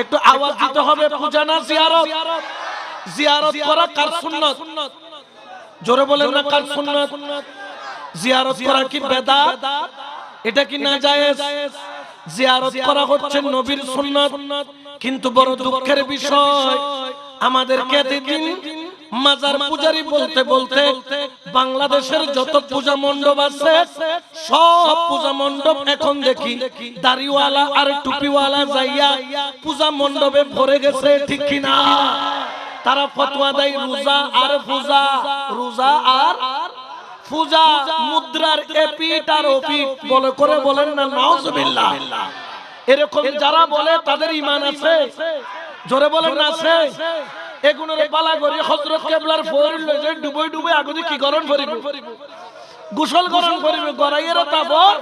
একটু আওয়াজ দিতে হবে। পূজা না জিয়ারত? জিয়ারত করা কার সুন্নাত? জোরে বলেন না কার সুন্নাত? জিয়ারত করা কি বেদাত? এটা কি নাজায়েজ? জিয়ারত করা হচ্ছে নবীর সুন্নাত। কিন্তু বড় দুঃখের বিষয়, আমাদেরকে এতদিন মাজার পূজারি বলতে বলতে বাংলাদেশের যত পূজা মণ্ডপ আছে সব পূজা মণ্ডপ এখন দেখি দাড়িওয়ালা আর টুপিওয়ালা যাইয়া পূজা মণ্ডপে ভরে গেছে, ঠিক কিনা? তারা ফতোয়া দেয় রোজা আর পূজা, রোজা আর পূজা, মুদ্রার এপিট আর ওপিট বলে করে বলেন না নাউজুবিল্লাহ। এরকম যারা বলে তাদের ঈমান আছে? জোরে বলেন না আছে? এগুলোর পালা করি হযরত কেবলার ফরিল যে ডুবই ডুবই আগুদি কি গরম করিব, গোসল গরম করিব, গরাইয়ের তাবর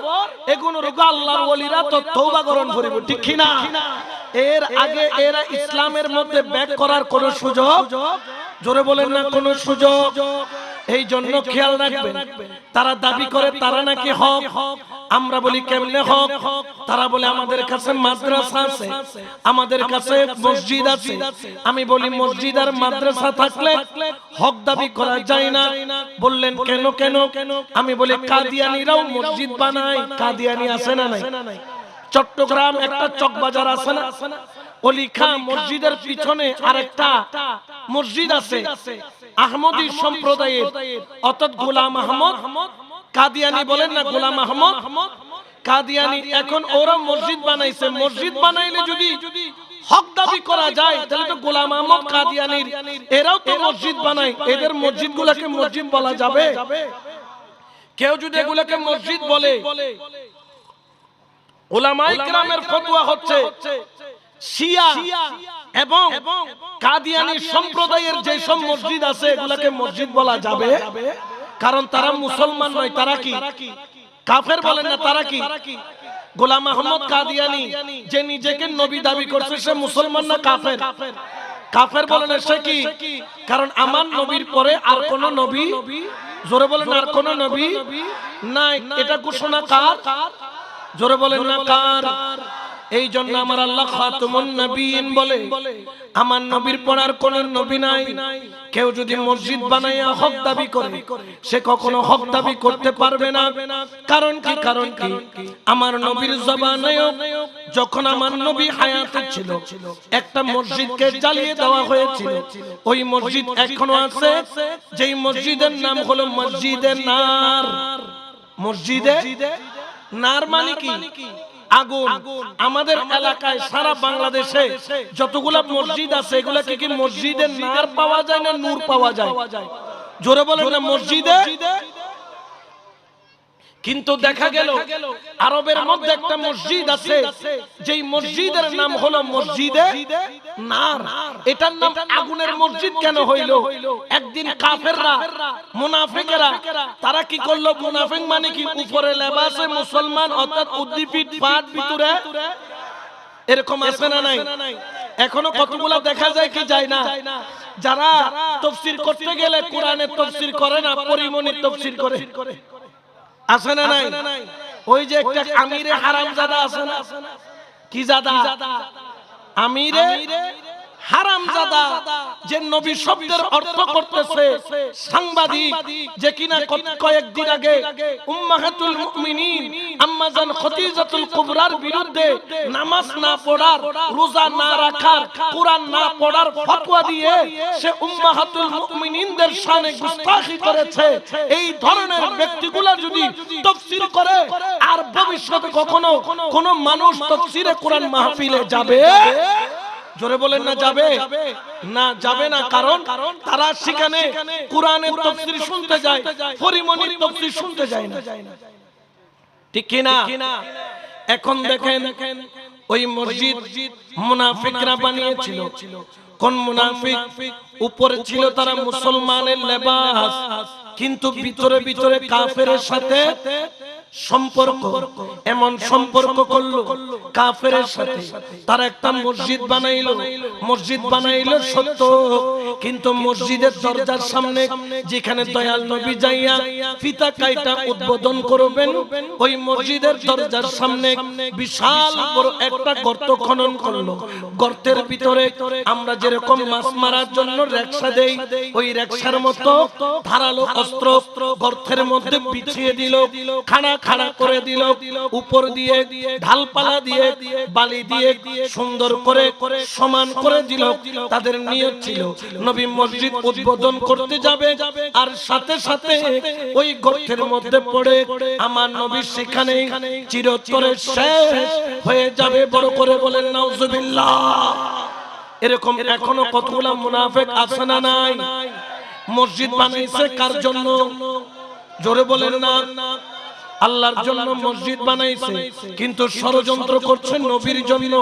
এগুলোর আল্লাহর ওলিরা তো তওবা গরম করিব, ঠিক কি না? এর আগে এরা ইসলামের মধ্যে ব্যাক করার কোন সুযোগ, জোরে বলেন না কোন সুযোগ। এই জন্য খেয়াল রাখবেন, তারা দাবি করে তারা নাকি হক। আমরা বলি কেমনে হক? তারা বলে আমাদের কাছে মাদ্রাসা আছে, আমাদের কাছে মসজিদ আছে। আমি বলি মসজিদ আর মাদ্রাসা থাকলে হক দাবি করা যায় না। বললেন কেন কেন? আমি বলি কাদিয়ানীরাও মসজিদ বানায়। কাদিয়ানী আছে না নাই? চট্টগ্রাম একটা চকবাজার আছে না, অলিখা মসজিদের পিছনে আরেকটা মসজিদ আছে আহমদী সম্প্রদায়ের, অর্থাৎ গোলাম আহমদ কাদিয়ানী বলেন না, গোলাম আহমদ কাদিয়ানী। এখন ওরা মসজিদ বানাইছে, মসজিদ বানাইলে যদি হক দাবি করা যায় তাহলে তো গোলাম আহমদ কাদিয়ানীর এরাও তো মসজিদ বানায়, এদের মসজিদগুলোকে মসজিদ বলা যাবে? কেউ যদি এগুলোকে মসজিদ বলে, উলামায়ে কেরামের ফতোয়া হচ্ছে শিয়া এবং কাদিয়ানী সম্প্রদায়ের যে সব মসজিদ আছে এগুলোকে মসজিদ বলা যাবে, কারণ তারা মুসলমান নয়। তারা কি কাফের? বলেন না তারা কি? গোলাম আহমদ কাদিয়ানী যে নিজেকে নবী দাবি করছে সে মুসলমান না কাফের? কাফের বলেন সে কি? কারণ আমার নবীর পরে আর কোন নবী, জোরে বলেন আর কোন নবী নাই। এটা ঘোষণা কার? জোরে বলেন না কার? এই জন্য আমার আল্লাহ খাতুমুন নবীন বলে আমার নবীর পর আর কোন নবী নাই। কেউ যদি মসজিদ বানাইয়া হক দাবি করে সে কখনো হক দাবি করতে পারবে না। কারণ কি? কারণ কি? আমার নবীর জবানেও যখন আমার নবী হায়াতে ছিল একটা মসজিদকে জ্বালিয়ে দেওয়া হয়েছিল। ওই মসজিদ এখনো আছে, যেই মসজিদের নাম হলো মসজিদে নার। মসজিদে নার মানে কি? আগুন। আমাদের এলাকায় সারা বাংলাদেশে যতগুলা মসজিদ আছে এগুলা কি মসজিদে নার পাওয়া যায় না নূর পাওয়া যায়? জোরে বলেন না মসজিদে। কিন্তু দেখা গেল আরবের মধ্যে একটা মসজিদ আছে যেই মসজিদের নাম হলো মসজিদে নার। এটার নাম আগুনের মসজিদ কেন হইল? একদিন কাফেররা মুনাফিকেরা তারা কি করলো? মুনাফিক মানে কি? উপরে লেবাসে মুসলমান, অর্থাৎ উদ্দীপিত পাট ভিতরে এরকম আছে না নাই? এখনো কতগুলা দেখা যায় কি যায় না? যারা তাফসীর করতে গেলে কোরআনের তাফসীর করে না, পরিমণির তাফসীর করে, আছে না নাই? ওই যে একটা আমিরে হারামজাদা আছে না? কি জাদা? আমিরে হারামজাদা, যে নবী শব্দের অর্থ করতেছে সাংবাদিক, যে কিনা কয়েকদিন আগে উম্মাহাতুল মুমিনিন আম্মা জান খদিজাতুল কুবরার বিরুদ্ধে নামাজ না পড়ার, রোজা না রাখার, কোরআন না পড়ার ফতোয়া দিয়ে সে উম্মাহাতুল মুমিনিনদের শানে গুস্তাখি করেছে। এই ধরনের ব্যক্তিগুলা যদি তাফসীর করে আর ভবিষ্যতে কখনো কোন মানুষ তাফসীরে কোরআন মাহফিলে যাবে? জোরে বলেন না যাবে? না, যাবে না। কারণ তারা সেখানে কোরআনের তাফসীর শুনতে যায়, পরিমণির তাফসীর শুনতে যায় না, ঠিক কি না? এখন দেখেন ওই মসজিদ মুনাফিকরা বানিয়েছিল। কোন মুনাফিক? উপরে ছিল তারা মুসলমানের লেবাস, কিন্তু ভিতরে ভিতরে কাফেরের সাথে সম্পর্ক, এমন সম্পর্ক করলো কাফেরের সাথে। তারা একটা মসজিদ বানাইলো সত্য, কিন্তু মসজিদের দরজার সামনে যেখানে দয়াল নবী যাইয়া ফিতা কাইটা উদ্বোধন করবেন, ওই মসজিদের দরজার সামনে বিশাল বড় একটা গর্ত খনন করলো। গর্তের ভিতরে আমরা যেরকম মাছ মারার জন্য রেকশা দেই, ওই রেকশার মতো ধারালো অস্ত্র গর্তের মধ্যে বিছিয়ে দিল, খাড়া খাড়া করে দিল, উপর দিয়ে ঢালপালা দিয়ে বালি দিয়ে সুন্দর করে সমান করে দিল। তাদের নিয়ত ছিল নবী মসজিদ উদ্বোধন করতে যাবে, আর সাথে সাথে ওই গর্তের মধ্যে পড়ে আমার নবী সেখানে চিরতরে শেষ হয়ে যাবে। বড় করে বলেন নাউজুবিল্লাহ। এরকম এখনো কতগুলা মুনাফিক আছে না নাই? মসজিদ বানাইছে কার জন্য? জোরে বলেন না। আল্লাহর জন্য মসজিদ বানাইছে, কিন্তু ষড়যন্ত্র করছে নবীর জন্য।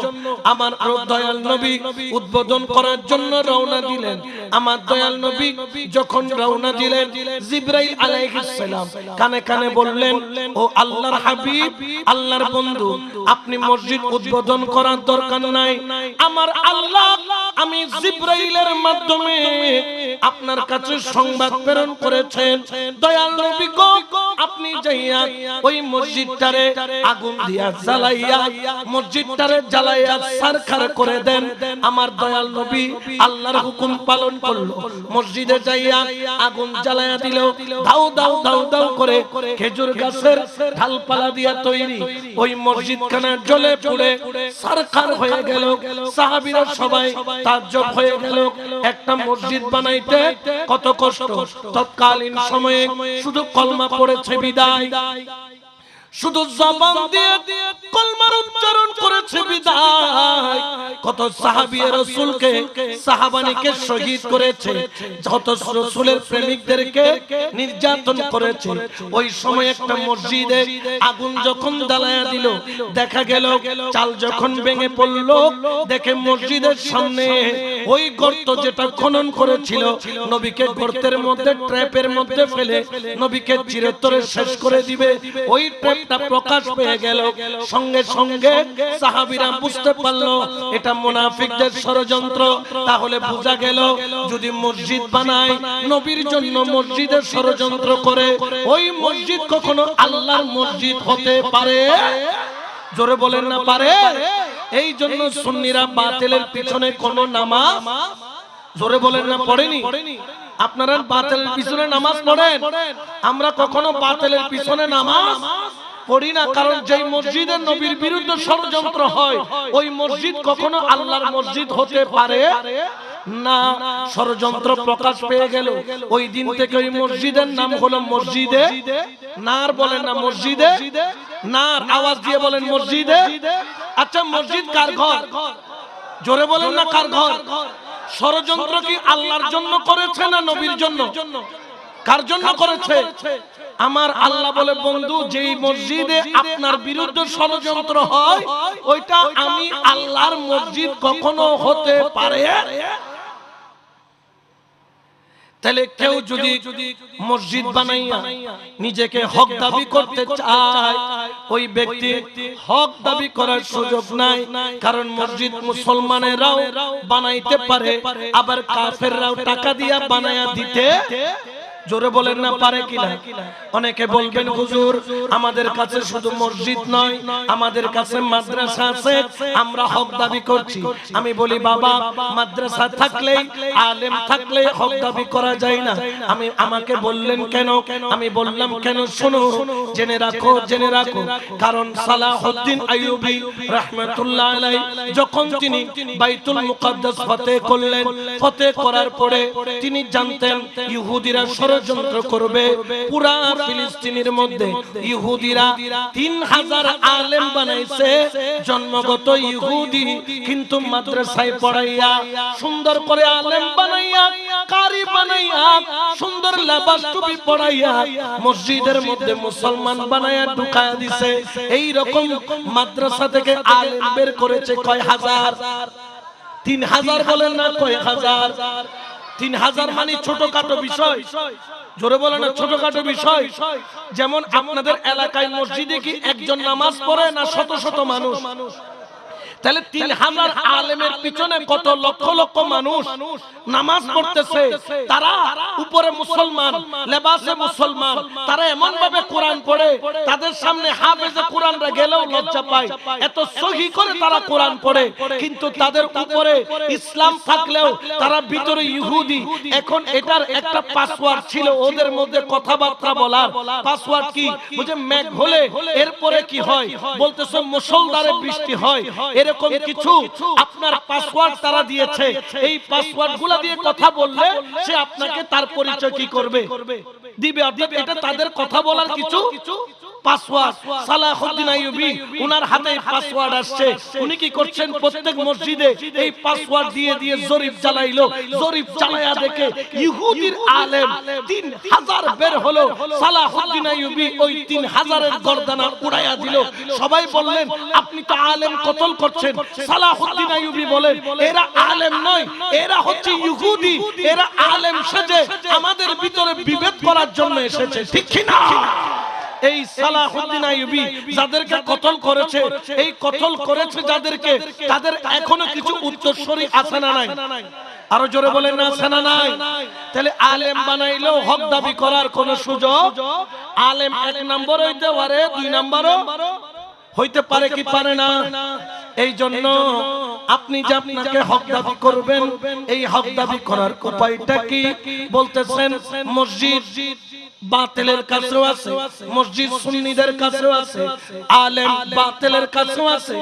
আমার দয়াল নবী উদ্বোধন করার জন্য রওনা দিলেন। আমার দয়াল নবী যখন রওনা দিলেন, জিবরাইল আলাইহিস সালাম কানে কানে বললেন, ও আল্লাহর হাবিব, আল্লাহর বন্ধু, আপনি মসজিদ উদ্বোধন করার দরকার নাই। আমার আল্লাহ আমি জিবরাইলের মাধ্যমে আপনার কাছে সংবাদ প্রেরণ করেছেন। দয়াল নবী গো, আপনি যাইয়া ওই মসজিদটারে আগুন দিয়া জ্বালাইয়া মসজিদটারে জ্বালাইয়া সারখার করে দেন। আমার দয়াল নবী আল্লাহর হুকুম পালন করলো। মসজিদে যাইয়া আগুন জ্বালাইয়া দিল। দাও দাও দাও দাও করে খেজুর গাছের ঢালপালা দিয়া তৈরি ওই মসজিদখানা জ্বলে পুড়ে সারখার হয়ে গেল। সাহাবীরা সবাই তাজ্জব হয়ে গেল। একটা মসজিদ বানাইতে কত কষ্ট। তৎকালীন সময়ে শুধু কলমা পড়েছে বিদায়, শুধু জবান দিয়ে কলমার উচ্চারণ করেছে বিদায়। কত সাহাবী রাসূলকে সাহাবানিকে শহীদ করেছে, যত রাসূলের প্রেমিকদেরকে নির্যাতন করেছে। ওই সময় একটা মসজিদে আগুন যখন জ্বালায়া দিল, দেখা গেল চাল যখন ভেঙে পড়ল, দেখে মসজিদের সামনে ওই গর্ত যেটা খনন করেছিল, নবীকে গর্তের মধ্যে ট্র্যাপের মধ্যে ফেলে নবীকে চিরতরে শেষ করে দিবে, ওই ট্র্যাপটা প্রকাশ পেয়ে গেল। সঙ্গে সঙ্গে সাহাবীরা বুঝতে পারলো এটা মুনাফিকদের ষড়যন্ত্র। তাহলে বোঝা গেল যদি মসজিদ বানায় নবীর জন্য, মসজিদের ষড়যন্ত্র করে, ওই মসজিদ কখনো আল্লাহর মসজিদ হতে পারে? জোরে বলেন না পারে? এই জন্য সুন্নিরা বাতিলের পিছনে কোনো নামাজ, জোরে বলেন না, পড়েনি। আপনারা বাতিলের পিছনে নামাজ পড়েন, আমরা কখনো বাতিলের পিছনে নামাজ পড়ি না। কারণ যেই মসজিদে নবীর বিরুদ্ধে ষড়যন্ত্র হয়, ওই মসজিদ কখনো আল্লাহর মসজিদ হতে পারে না। ষড়যন্ত্র প্রকাশ পেয়ে গেল, ওই দিন থেকে ওই মসজিদের নাম হলো মসজিদে নার। বলেন না মসজিদে নার, আওয়াজ দিয়ে বলেন মসজিদে। আচ্ছা, মসজিদ কার ঘর? জোরে বলেন না, কার ঘর? ষড়যন্ত্র কি আল্লাহর জন্য করেছে না নবীর জন্য? কার জন্য করেছে? আমার আল্লাহ বলে, বন্ধু, যেই মসজিদে আপনার বিরুদ্ধে ষড়যন্ত্র হয়, ওইটা আমি আল্লাহর মসজিদ কখনো হতে পারে? তাহলে কেউ যদি মসজিদ বানাইয়া নিজেকে হক দাবি করতে চায়, ওই ব্যক্তি হক দাবি করার সুযোগ নাই। কারণ মসজিদ মুসলমানেরাও বানাইতে পারে, আবার কাফেররাও টাকা দিয়া বানায়া দিতে, জোরে বলেন না, পারে কিনা? অনেকে বলবেন, হুজুর আমাদের কাছে শুধু মসজিদ নয়, আমাদের কাছে মাদ্রাসা আছে, আমরা হক দাবি করছি। আমি বলি, বাবা, মাদ্রাসা থাকলে, আলেম থাকলে হক দাবি করা যায় না। আমাকে বললেন কেন? আমি বললাম কেন, শোনো, জেনে রাখো, জেনে রাখো। কারণ সালাহউদ্দিন আইয়ুবী রাহমাতুল্লাহ আলাইহি যখন তিনি বাইতুল মুকাদ্দাস ফতেহ করলেন, ফতেহ করার পরে তিনি জানতেন ইহুদিরা ষড়যন্ত্র করবে। পুরা ফিলিস্তিনের মধ্যে ইহুদিরা 3000 আলেম বানাইছে, জন্মগত ইহুদি, কিন্তু মাদ্রাসায় পড়াইয়া, সুন্দর করে আলেম বানাইয়া, কারি বানাইয়া, সুন্দর লেবাস টুপি পড়াইয়া মসজিদের মধ্যে মুসলমান বানাইয়া ঢুকায়া দিছে। এই রকম মাদ্রাসা থেকে আলেম বের করেছে কয় হাজার? 3000 বলেন না, কয় হাজার? 3000 মানে ছোটখাটো বিষয়, জোরে বলে না ছোটখাটো বিষয়। যেমন আপনাদের এলাকায় মসজিদে কি একজন নামাজ পড়ে না শত শত মানুষ? তাহলে 3000 আলেমের পিছনে কত লক্ষ লক্ষ মানুষ নামাজ পড়তেছে। তারা উপরে মুসলমান, লেবাসে মুসলমান, তারা এমন ভাবে কোরআন পড়ে, তাদের সামনে হাফেজে কোরআনরা গেলেও লজ্জা পায়, এত সহি করে তারা কোরআন পড়ে। কিন্তু তাদের উপরে ইসলাম থাকলেও তারা ভিতরে ইহুদি। এখন এটার একটা পাসওয়ার্ড ছিল ওদের মধ্যে কথাবার্তা বলার। পাসওয়ার্ড কি? বুঝে মেঘ হলে এরপরে কি হয়, বলতেছে মুষলধারে বৃষ্টি হয়, এরকম কিছু আপনার পাসওয়ার্ড তারা দিয়েছে। এই পাসওয়ার্ড গুলা দিয়ে কথা বললে সে আপনাকে তার পরিচয় কি করবে, দিবে। অর্থাৎ এটা তাদের কথা বলার কিছু পাসওয়ার্ড। সালাহুদ্দিন আইয়ুবী ওনার হাতে পাসওয়ার্ড আসছে। উনি কি করছেন, প্রত্যেক মসজিদে এই পাসওয়ার্ড দিয়ে দিয়ে জরিপ চালাইলো। জরিপ চালায়া দেখে ইহুদির আলেম 3000 বের হলো। সালাহুদ্দিন আইয়ুবী ওই 3000 এর গর্দানা উড়াইয়া দিল। সবাই বললেন আপনি তো আলেম কতল করছেন। সালাহুদ্দিন আইয়ুবী বলেন এরা আলেম নয়, এরা হচ্ছে ইহুদি। এরা আলেম সেজে আমাদের ভিতরে বিভেদ করার জন্য এসেছে, ঠিক কি না? এই সালাহুদ্দিন আইয়ুবী যাদেরকে কতল করেছে, এই কতল করেছে যাদেরকে, তাদের এখনো কিছু উত্তরসূরি আছে না নাই? আরো জোরে বলেন না, আছে না নাই? তাহলে আলেম বানাইলেও হক দাবি করার কোন সুযোগ? আলেম 1 নম্বর হইতে পারে, 2 নম্বরও হইতে পারে, কি পারে না? এই জন্য আপনি যে আপনাকে হক দাবি করবেন, এই হক দাবি করার উপায়টা কি? বলতেছেন মসজিদ বাতিলের কাছেও আছে, মসজিদ সুন্নিদের কাছেও আছে, আলেম বাতিলের কাছেও আছে,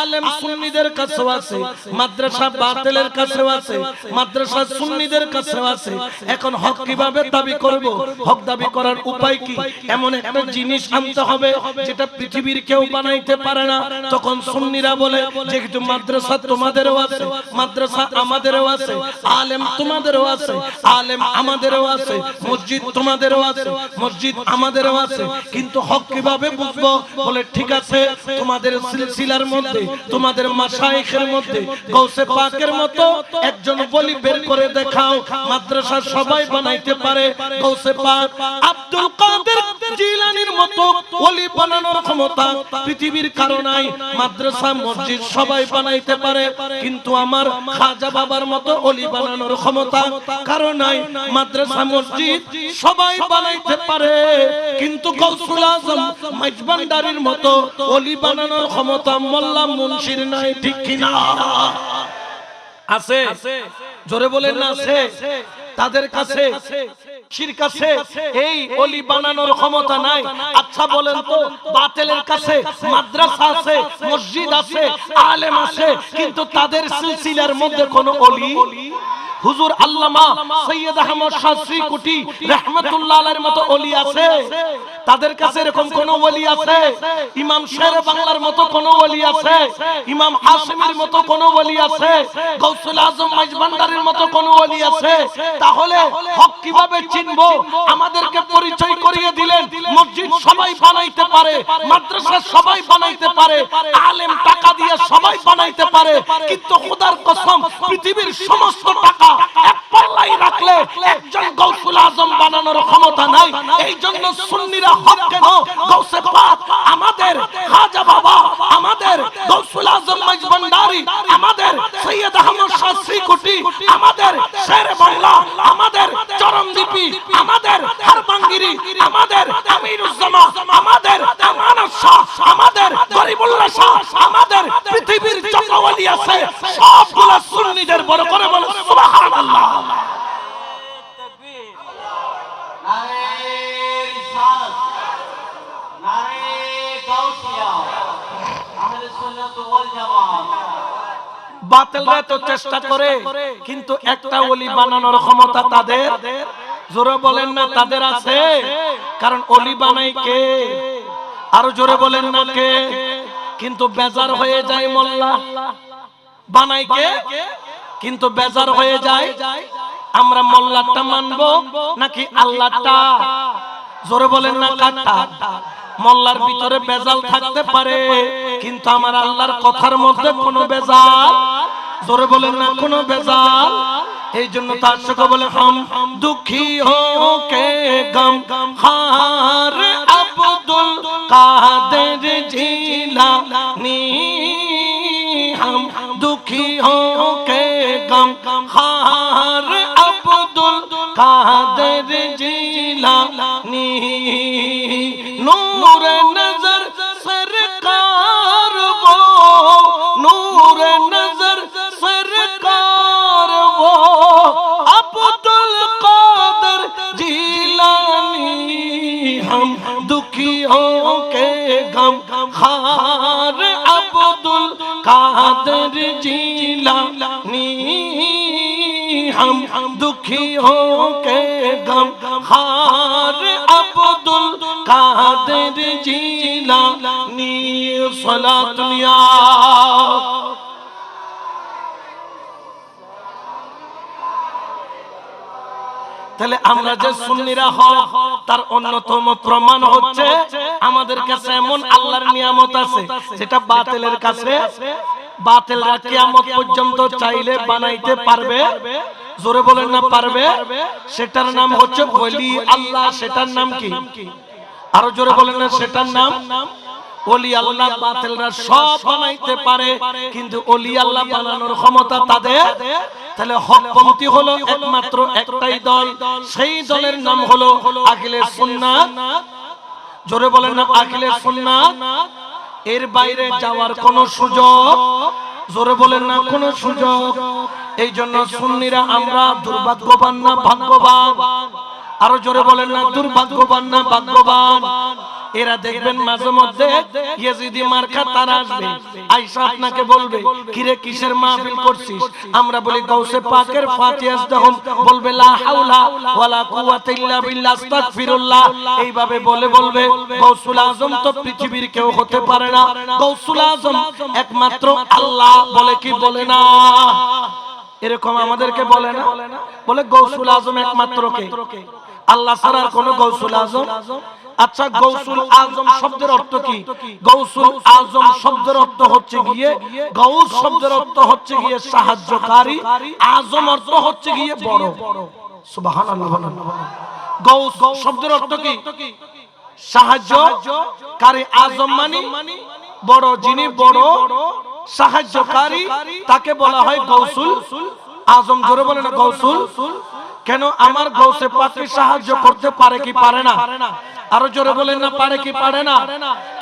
আলেম সুন্নিদের কাছেও আছে, মাদ্রাসা বাতিলের কাছেও আছে, মাদ্রাসা সুন্নিদের কাছেও আছে। এখন হক কিভাবে দাবি করব? হক দাবি করার উপায় কি? এমন একটা জিনিস আনতে হবে যেটা পৃথিবীর কেউ বানাইতে পারে না। তখন সুন্নিরা বলে যেহেতু মাদ্রাসা তোমাদেরও আছে, মাদ্রাসা আমাদেরও আছে, আলেম তোমাদেরও আছে, আলেম আমাদেরও আছে, মসজিদ তোমাদেরও আছে, মসজিদ আমাদেরও আছে, কিন্তু হক কিভাবে বুঝবো? বলে ঠিক আছে, তোমাদের সিলসিলার মধ্যে, তোমাদের মাশায়েখের মধ্যে গৌসে পাকের মতো একজন ওলি বের করে দেখাও। মাদ্রাসা সবাই বানাইতে পারে, গৌসে পাক আব্দুল কাদের জিলানীর মতো ওলি বানানোর ক্ষমতা পৃথিবীর কারো নাই। মাদ্রাসা মসজিদ সবাই বানাইতে পারে, কিন্তু আমার খাজা বাবার মতো ওলি বানানোর ক্ষমতা কারো নাই। মাদ্রাসা মসজিদ সবাই বানাইতে পারে, কিন্তু গৌসুল আজম মাইজবান্ডারির মতো ওলি বানানোর ক্ষমতা মোল্লা মুন্সির নাই, ঠিক কি না? আছে? জোরে বলেন না, আছে? তাদের কাছে শিরক আছে, এই ওলি বানানোর ক্ষমতা নাই। আচ্ছা বলেন তো, বাতিলের কাছে মাদ্রাসা আছে, মসজিদ আছে, আলেম আছে, কিন্তু তাদের সিলসিলার মধ্যে কোন ওলি, হুজুর আল্লামা সৈয়দ আহমদ শাহ শ্রীকুটি রাহমাতুল্লাহ আলাইহির মতো ওলি আছে? তাদের কাছে এরকম কোন ওলি আছে? ইমাম শের বাংলার মতো কোন ওলি আছে? ইমাম হাশিমির মতো কোন ওলি আছে? গৌসুল আজম মাইজবান্ডারির মতো কোন ওলি আছে? তাহলে হক কিভাবে চিনবো? আমাদেরকে পরিচয় করিয়ে দিলেন মসজিদ সবাই বানাইতে পারে, মাদ্রাসা সবাই বানাইতে পারে, আলেম টাকা দিয়ে সবাই বানাইতে পারে, কিন্তু খোদার কসম পৃথিবীর সমস্ত টাকা এক পাল্লাই রাখলে একজন গৌসুল আজম বানানোর ক্ষমতা নাই। এই জন্য সুন্নিরা হক কেন? গৌসে পাক আমাদের, খাজা বাবা আমাদের, গৌসুল আজম মাইজবান্ডারি আমাদের, সৈয়দ আহমদ শাহ শ্রীকুটি আমাদের, শের বাংলা আমাদের, চরমদ্বীপী আমাদের, হারবাঙ্গিরি আমাদের, আমিরুজ্জামান আমাদের, আমানত শাহ আমাদের, গরিবুল্লাহ শাহ আমাদের। পৃথিবীর যত ওলি আছে সবগুলো সুন্নিদের। বড় করে বলো সুবহানাল্লাহ। বাতিলরা তো চেষ্টা করে, কিন্তু একটা ওলি বানানোর ক্ষমতা তাদের, জোরে বলেন না, তাদের আছে। কারণ ওলি বানাই কে? আরো জোরে বলেন না, কে? কিন্তু বেজার হয়ে যায় মোল্লা। বানাই কে? কিন্তু বেজার হয়ে যায় আমরা মোল্লাটা মানবো নাকি আল্লাহটা? জোরে বলেন না, কাটা? মোল্লার ভিতরে বেজাল থাকতে পারে, কিন্তু আমার আল্লাহর কথার মধ্যে কোনো বেজাল, জোরে বলেন না, কোনো বেজাল এই জন্য তার সঙ্গে বলে হাম দুঃখী হো কে গম হার আব্দুল কাদের জিলানী हम दुखी हो के गम हार अब्दुल कादर जिलानी नूर नजर सरकार वो नूर नजर सरकार वो अब्दुल कादर जिलानी हम दुखी हो के गम हार अब्दुल कादर जिलानी हम दुखी हो के गम हार अब्दुल कादर जिलानी सलातुल्लाह তাহলে আমরা যে সুন্নিরা হক তার অন্যতম প্রমাণ হচ্ছে আমাদের কাছে এমন আল্লাহর নিয়ামত আছে যেটা বাতিলের কাছে বাতিলরা কিয়ামত পর্যন্ত চাইলে বানাইতে পারবে জোরে বলেন না পারবে সেটার নাম হচ্ছে ওলি আল্লাহ সেটার নাম কি আরো জোরে বলেন না সেটার নাম ওলি আল্লাহ বাতিলরা সব বানাইতে পারে কিন্তু ওলি আল্লাহ বানানোর ক্ষমতা তাদের তাহলে হকপন্থী হলো একমাত্র একটাই দল সেই দলের নাম হলো আহলে সুন্নাত জোরে বলেন না আহলে সুন্নাত এর বাইরে যাওয়ার কোনো সুযোগ জোরে বলেন না কোনো সুযোগ এই জন্য সুন্নিরা আমরা দুর্ভাগ্যবান না ভাগ্যবান আরো জোরে বলেন না দুর্ভাগ্যবান না ভাগ্যবান এরা দেখবেন মাঝে মধ্যে ইয়েজিদি মার্কা তারা আসবে আয়েশা আপনাকে বলবে কিরে কিসের মাহফিল করছিস আমরা বলি গাউসে পাকের ফাতিহা আস্তাগফির বলবে লা হাওলা ওয়ালা কুওয়াতা ইল্লা বিল্লাহ আস্তাগফিরুল্লাহ এইভাবে বলবে গাউসুল আজম তো পৃথিবীর কেউ হতে পারে না গাউসুল আজম একমাত্র আল্লাহ বলে কি বলে না এরকম আমাদেরকে বলে না বলে গাউসুল আজম একমাত্র কে আল্লাহ ছাড়া আর কোন গাউসুল আজম আচ্ছা গাউসুল আজম শব্দের অর্থ কি গাউসুল আজম শব্দের অর্থ হচ্ছে গিয়ে গাউস শব্দের অর্থ হচ্ছে গিয়ে সাহায্যকারী আজম অর্থ হচ্ছে গিয়ে বড় সুবহানাল্লাহ গাউস শব্দের অর্থ কি সাহায্যকারী আজম মানে বড় যিনি বড় সাহায্যকারী তাকে বলা হয় গাউসুল আজম জোরে বলে না গাউসুল কেন আমার গাউসে পাককে সাহায্য করতে পারে কি পারে না আরো জোরে বলেন না পারে কি পারে না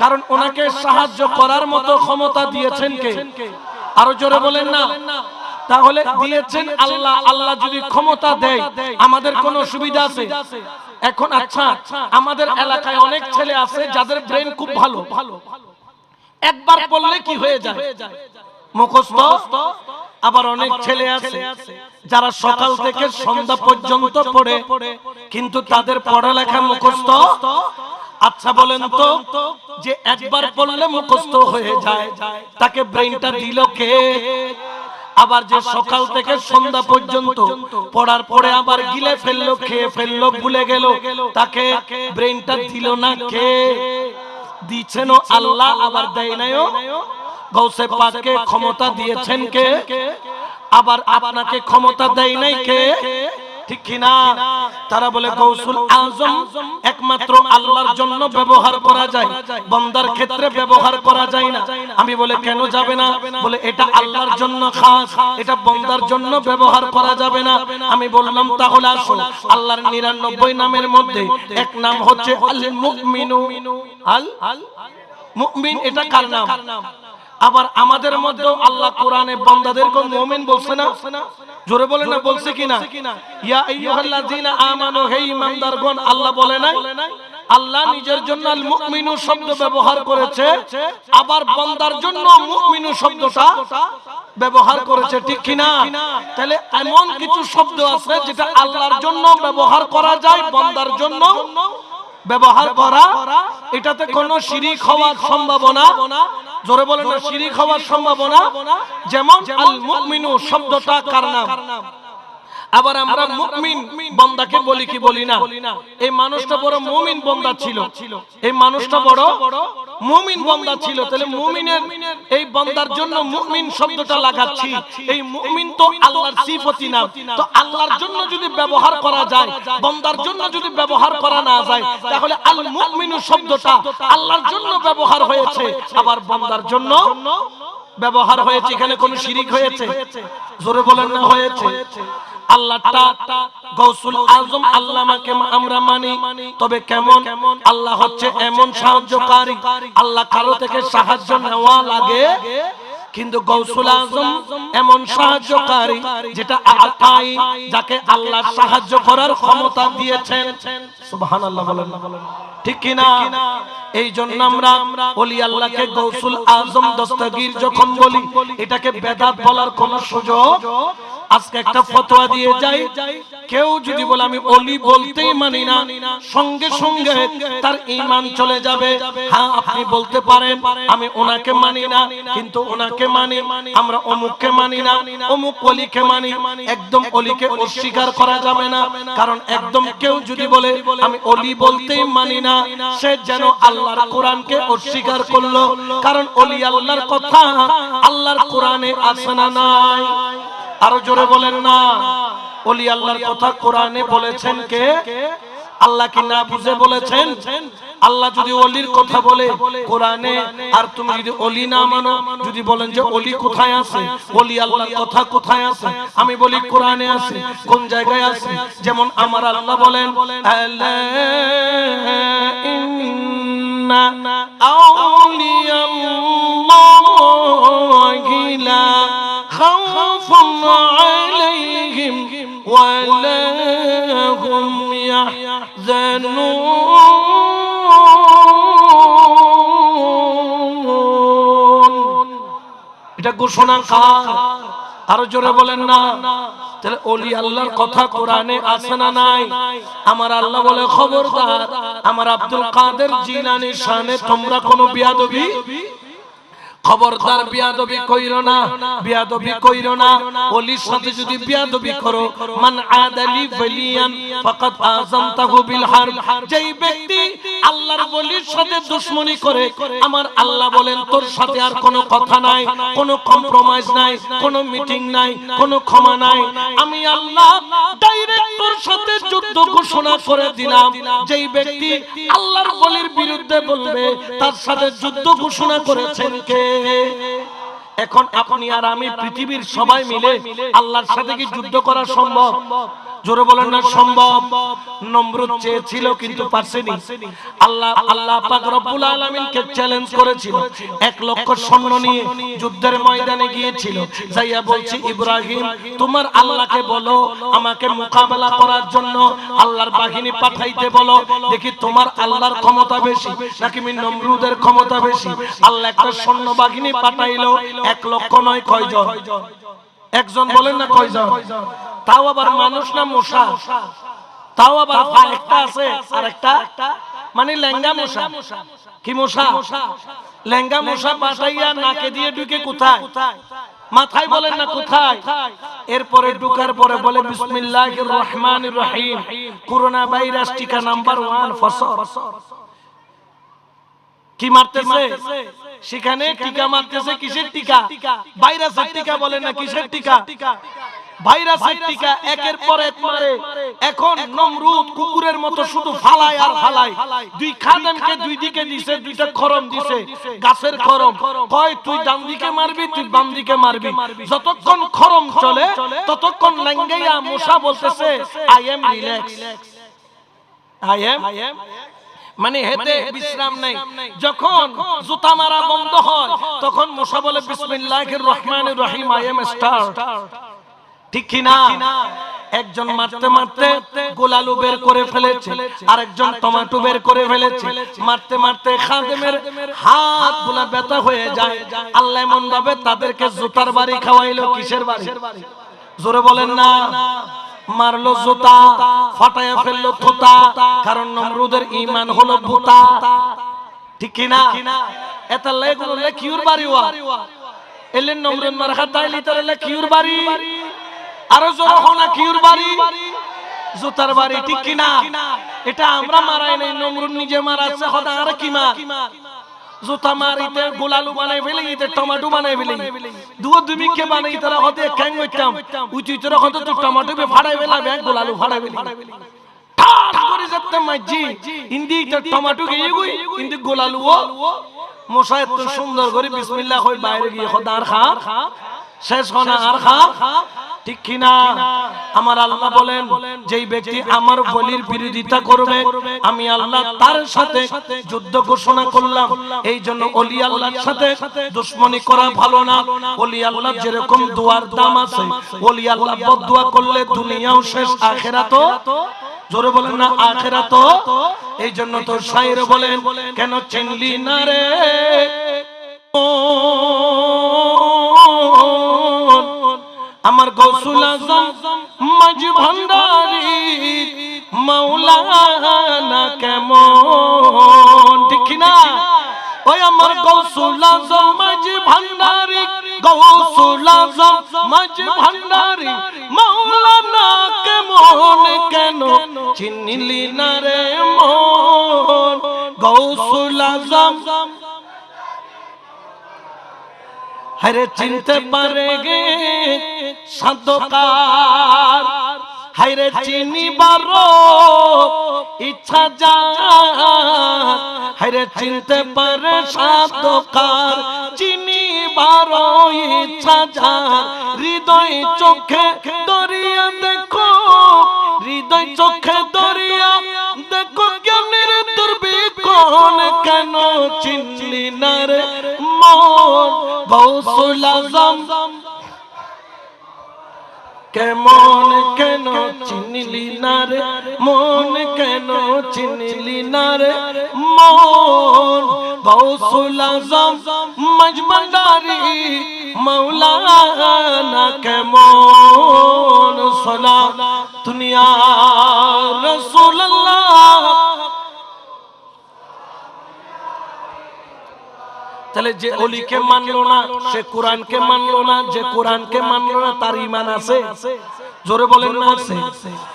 কারণ ওনাকে সাহায্য করার মতো ক্ষমতা দিয়েছেন কে আরো জোরে বলেন না তাহলে দিয়েছেন আল্লাহ আল্লাহ যদি ক্ষমতা দেয় আমাদের কোনো সুবিধা আছে এখন আচ্ছা আমাদের এলাকায় অনেক ছেলে আছে যাদের ব্রেন খুব ভালো একবার পড়লে কি হয়ে যায় মুখস্থ আবার অনেক ছেলে আছে যারা সকাল থেকে সন্ধ্যা পর্যন্ত পড়ে কিন্তু তাদের পড়ালেখা মুখস্থ আচ্ছা বলেন তো যে একবার পড়লে মুখস্থ হয়ে যায় তাকে ব্রেনটা দিল কে আবার যে সকাল থেকে সন্ধ্যা পর্যন্ত পড়ার পরে আবার গিলে ফেললো খেয়ে ফেললো ভুলে গেল তাকে ব্রেনটা দিল না কে দিয়েছেন আল্লাহ আবার দেয় নাইও গাউসে পাককে ক্ষমতা দিয়েছেন কে আবার আপনাকে ক্ষমতা দেয় নাই কে ঠিক কি না তারা বলে গাউসুল আজম একমাত্র আল্লাহর জন্য ব্যবহার করা যায় বান্দার ক্ষেত্রে ব্যবহার করা যায় না আমি বলে কেন যাবে না বলে এটা আল্লাহর জন্য খাস এটা বান্দার জন্য ব্যবহার করা যাবে না আমি বললাম তাহলে আসো আল্লাহর 99 নামের মধ্যে এক নাম হচ্ছে আল মুমিনু আল মুমিন এটা কার নাম আবার আমাদের মধ্যেও আল্লাহ কোরআনে বান্দাদেরকে মুমিন বলছে না জোরে বলে না বলছে কিনা ইয়া আইয়ুহাল্লাযিনা আমানু হে ঈমানদারগণ আল্লাহ বলে না আল্লাহ নিজের জন্য আল মুমিনু শব্দ ব্যবহার করেছে আবার বান্দার জন্য মুমিনু শব্দটা ব্যবহার করেছে ঠিক কিনা তাহলে এমন কিছু শব্দ আছে যেটা আল্লাহর জন্য ব্যবহার করা যায় বান্দার জন্য ব্যবহার করা এটাতে কোনো শিরিক হওয়ার সম্ভাবনা জোরে বলেন না শিরিক হওয়ার সম্ভাবনা যেমন আল মুমিনু শব্দটা কার নাম আবার আমরা মুমিন বান্দাকে বলি কি বলি না এই মানুষটা বড় মুমিন বান্দা ছিল এই মানুষটা বড় মুমিন বান্দা ছিল, তাহলে মুমিনের এই বান্দার জন্য মুমিন শব্দটা লাগাচ্ছি। এই মুমিন তো আল্লাহর সিফতি নাম, তো আল্লাহর জন্য যদি ব্যবহার করা যায়, বান্দার জন্য যদি ব্যবহার করা না যায়, তাহলে আল মুমিনু শব্দটা আল্লাহর জন্য ব্যবহার হয়েছে, আবার বান্দার জন্য ব্যবহার হয়েছে। এখানে কোন শিরিক হয়েছে? জোরে বলেন না হয়েছে? আল্লাহটা গৌসুল আজম আল্লামাকে আমরা মানি, তবে কেমন? আল্লাহ হচ্ছে এমন সাহায্যকারী, আল্লাহ কারো থেকে সাহায্য নেওয়া লাগে, কিন্তু গৌসুল আজম এমন সাহায্যকারী যেটা আতাই, যাকে আল্লাহ সাহায্য করার ক্ষমতা দিয়েছেন। সুবহানাল্লাহ বলেন না, ঠিক কি না? এই জন্য আমরা ওলি আল্লাহকে গৌসুল আজম দস্তগীর যখন বলি, এটাকে বেদাত বলার কোন সুযোগ। আজকে একটা ফতোয়া দিয়ে যাই, কেউ যদি বলে আমি ওলি বলতেই মানি না, সঙ্গে সঙ্গে তার ঈমান চলে যাবে। হ্যাঁ, আপনি বলতে পারেন আমি ওনাকে মানি না, কিন্তু ওনাকে মানি, আমরা অমুককে মানি না, অমুক ওলিকে মানি। একদম ওলিকে অস্বীকার করা যাবে না, কারণ একদম কেউ যদি বলে আমি ওলি বলতেই মানি না, সে যেন আল্লাহর কোরআনকে অস্বীকার করলো। কারণ ওলি আল্লাহর কথা আল্লাহর কোরআনে আছে না নাই? আরো জোরে বলেন না। ওলি আল্লাহর কথা কোরআনে বলেছেন কে? আল্লাহ কি না বুঝে বলেছেন? আল্লাহ যদি ওলির কথা বলে কোরআনে, আর তুমি যদি ওলি না মানো, যদি বলেন যে ওলি কোথায় আছে, ওলি আল্লাহর কথা কোথায় আছে, আমি বলি কোরআনে আছে। কোন জায়গায় আছে? যেমন আমার আল্লাহ বলেন আলা ইন্না আউলিয়াল্লাহি লা খাউফুন আলাইহিম ওয়া লা হুম ইয়াহজানুন। এটা ঘোষণা কার? আরো জোরে বলেন না। তাহলে ওলি আল্লাহর কথা কোরআনে আছে না নাই? আমার আল্লাহ বলে খবরদার, আমার আব্দুল কাদের জিলানীর শানে তোমরা কোনো বিয়াদবি, খবরদার বিয়াদবি কইরো না, বিয়াদবি কইরো না। ওলির সাথে যদি বিয়াদবি করো, মান আদালি ওয়ালিয়ান ফাকাদ আযামতাহু বিল হারব। যেই ব্যক্তি আল্লাহর ওলির সাথে দুশমনি করে, আমার আল্লাহ বলেন তোর সাথে আর কোনো কথা নাই, কোনো কম্প্রোমাইজ নাই, কোনো মিটিং নাই, কোনো ক্ষমা নাই। আমি আল্লাহ ডাইরেক্ট তোর সাথে যুদ্ধ ঘোষণা করে দিলাম। যেই ব্যক্তি আল্লাহর ওলির বিরুদ্ধে বলবে, তার সাথে যুদ্ধ ঘোষণা করেছেন কে? এখন আপনি আর আমি পৃথিবীর সবাই মিলে আল্লাহর সাথে কি যুদ্ধ করা সম্ভব? জোরে বলেন না সম্ভব। নমরুদ চেয়েছিল কিন্তু পারছেনি। আল্লাহ পাক রব্বুল আলামিনকে চ্যালেঞ্জ করেছিল, 1 লক্ষ সৈন্য নিয়ে যুদ্ধের ময়দানে গিয়েছিল। যাইয়া বলছি ইব্রাহিম তোমার আল্লাহকে বলো আমাকে মোকাবেলা করার জন্য আল্লাহর বাহিনী পাঠাইতে বলো, দেখি তোমার আল্লাহর ক্ষমতা বেশি নাকি নমরুদের ক্ষমতা বেশি। আল্লাহ একটা সৈন্য বাহিনী পাঠাইলো, 1 লক্ষ নয়, কয়জন? একজন বলেন না কয়জন? তাও আবার মানুষ না মশা? তাও আবার একটা আছে আর একটা মানে ল্যাংগা মশা। কি মশা? ল্যাংগা মশা পাঠাইয়া নাকে দিয়ে ঢুকে কোথায়? মাথায় বলেন না কোথায়? এরপরে ঢুকার পরে বলে বিসমিল্লাহির রহমানির রহিম। করোনা ভাইরাস টিকা নাম্বার 1 ফসর। কি মারতেছে? সেখানে টিকা মারতেছে। কিসের টিকা? ভাইরাসের টিকা। বলেন না কিসের টিকা? ভাইরাসের টিকা। একের পর এক মারে। এখন নমরুদ কুকুরের মতো শুধু ফালায় আর ফালায়। 2 খাদেমকে 2 দিকে দিছে, 2টা খরম দিছে, গাছের খরম। কয় তুই ডান দিকে মারবি, তুই বাম দিকে মারবি। যতক্ষণ খরম চলে ততক্ষণ ল্যাঙ্গাইয়া মশা বলতেছে I am relax, I am মানে হেতে বিশ্রাম নাই। যখন জুতা মারা বন্ধ হয় তখন মশা বলে বিসমিল্লাহির রহমানির রহিম, আই এম স্টার্ট। ঠিক কি না? একজন মারতে মারতে গোলালু বের করে ফেলেছে, আরেকজন টমেটো বের করে ফেলেছে। মারতে মারতে খাদেমের হাতগুলো ব্যথা হয়ে যায়। আল্লাহ এমন ভাবে তাদেরকে জুতার বাড়ি খাওয়াইলো। কিসের বাড়ি? জোরে বলেন না। মারলো জুতা, ফাটায়া ফেললো থুতা, কারণ নমরুদের ঈমান হলো ভূতা। ঠিক কি না? এটা লেগুলো লেকিউর বাড়ি ওয়া এলেন নমরুদ মার খাতাইলি তার লেকিউর বাড়ি। আরো জোরে হনা কিউর বাড়ি, জুতার বাড়ি। ঠিক কি না? এটা আমরা মারাই নাই, নমরুদ নিজে মারাছে। হদা আর কি মার? জুতা মারিতে গোলালু বানাই ফেলে ইতে টমেটো বানাই ফেলে দুও দুমি কে বানাই তারা হতে ক্যাং হইতাম উচি তোরা হতে তো টমেটো বে ফাড়াই ফেলা ব্যাগ গোলালু ফাড়াই ফেলে ঠাট করে যেতে মাজি ইন্দি তো টমেটো গিয়ে গই ইন্দি গোলালু ও মশা এত সুন্দর করে বিসমিল্লাহ কই বাইরে গিয়ে খোদার খা শেষ হনা আর খা ঠিক কিনা আমার আল্লাহ বলেন যেই ব্যক্তি আমার বলির বিরোধিতা করবে আমি আল্লাহ তার সাথে যুদ্ধ ঘোষণা করলাম এই জন্য ওলি আল্লাহর সাথে দুশমনি করা ভালো না ওলি আল্লাহ যেরকম দুয়ার দাম আছে ওলি আল্লাহ বদদুয়া করলে দুনিয়াও শেষ আখিরাতও জোরে বলেন না আখিরাতও এই জন্য তো শায়ের বলেন কেন চিনলি না রে আমার গৌসুল আজম মাঝ ভান্ডারি মাওলানা কেমন ঠিক না ওই আমার গৌসুল আজম মাঝ ভান্ডারি গৌসুল আজম মাঝ ভান্ডারি মাওলানা কেমন কেন চিনলি না রে মন গৌসুল আজম হরে চিনতে পারে গে সাধকার হরে চিনিবার ইচ্ছা যার হরে চিনতে পারে সাধকার চিনিবার ইচ্ছা যার হৃদয় চোখে দরিয়া দেখো হৃদয় চোখে দরিয়া দেখো জ্ঞানের দুর্বিক্ষণ কেন চিনলি না রে মন গৌসুল আজম কেমন কেন চিনলি না রে মন কেন চিনলি না রে মন গৌসুল আজম মাঝ ভান্ডারি মাওলানা কেমন সালাতুন ইয়া রাসূলুল্লাহ তাহলে যে ওলিকে মানলো না সে কোরআনকে মানলো না যে কোরআনকে মানলো না তার ঈমান আছে জোরে বলেন না আছে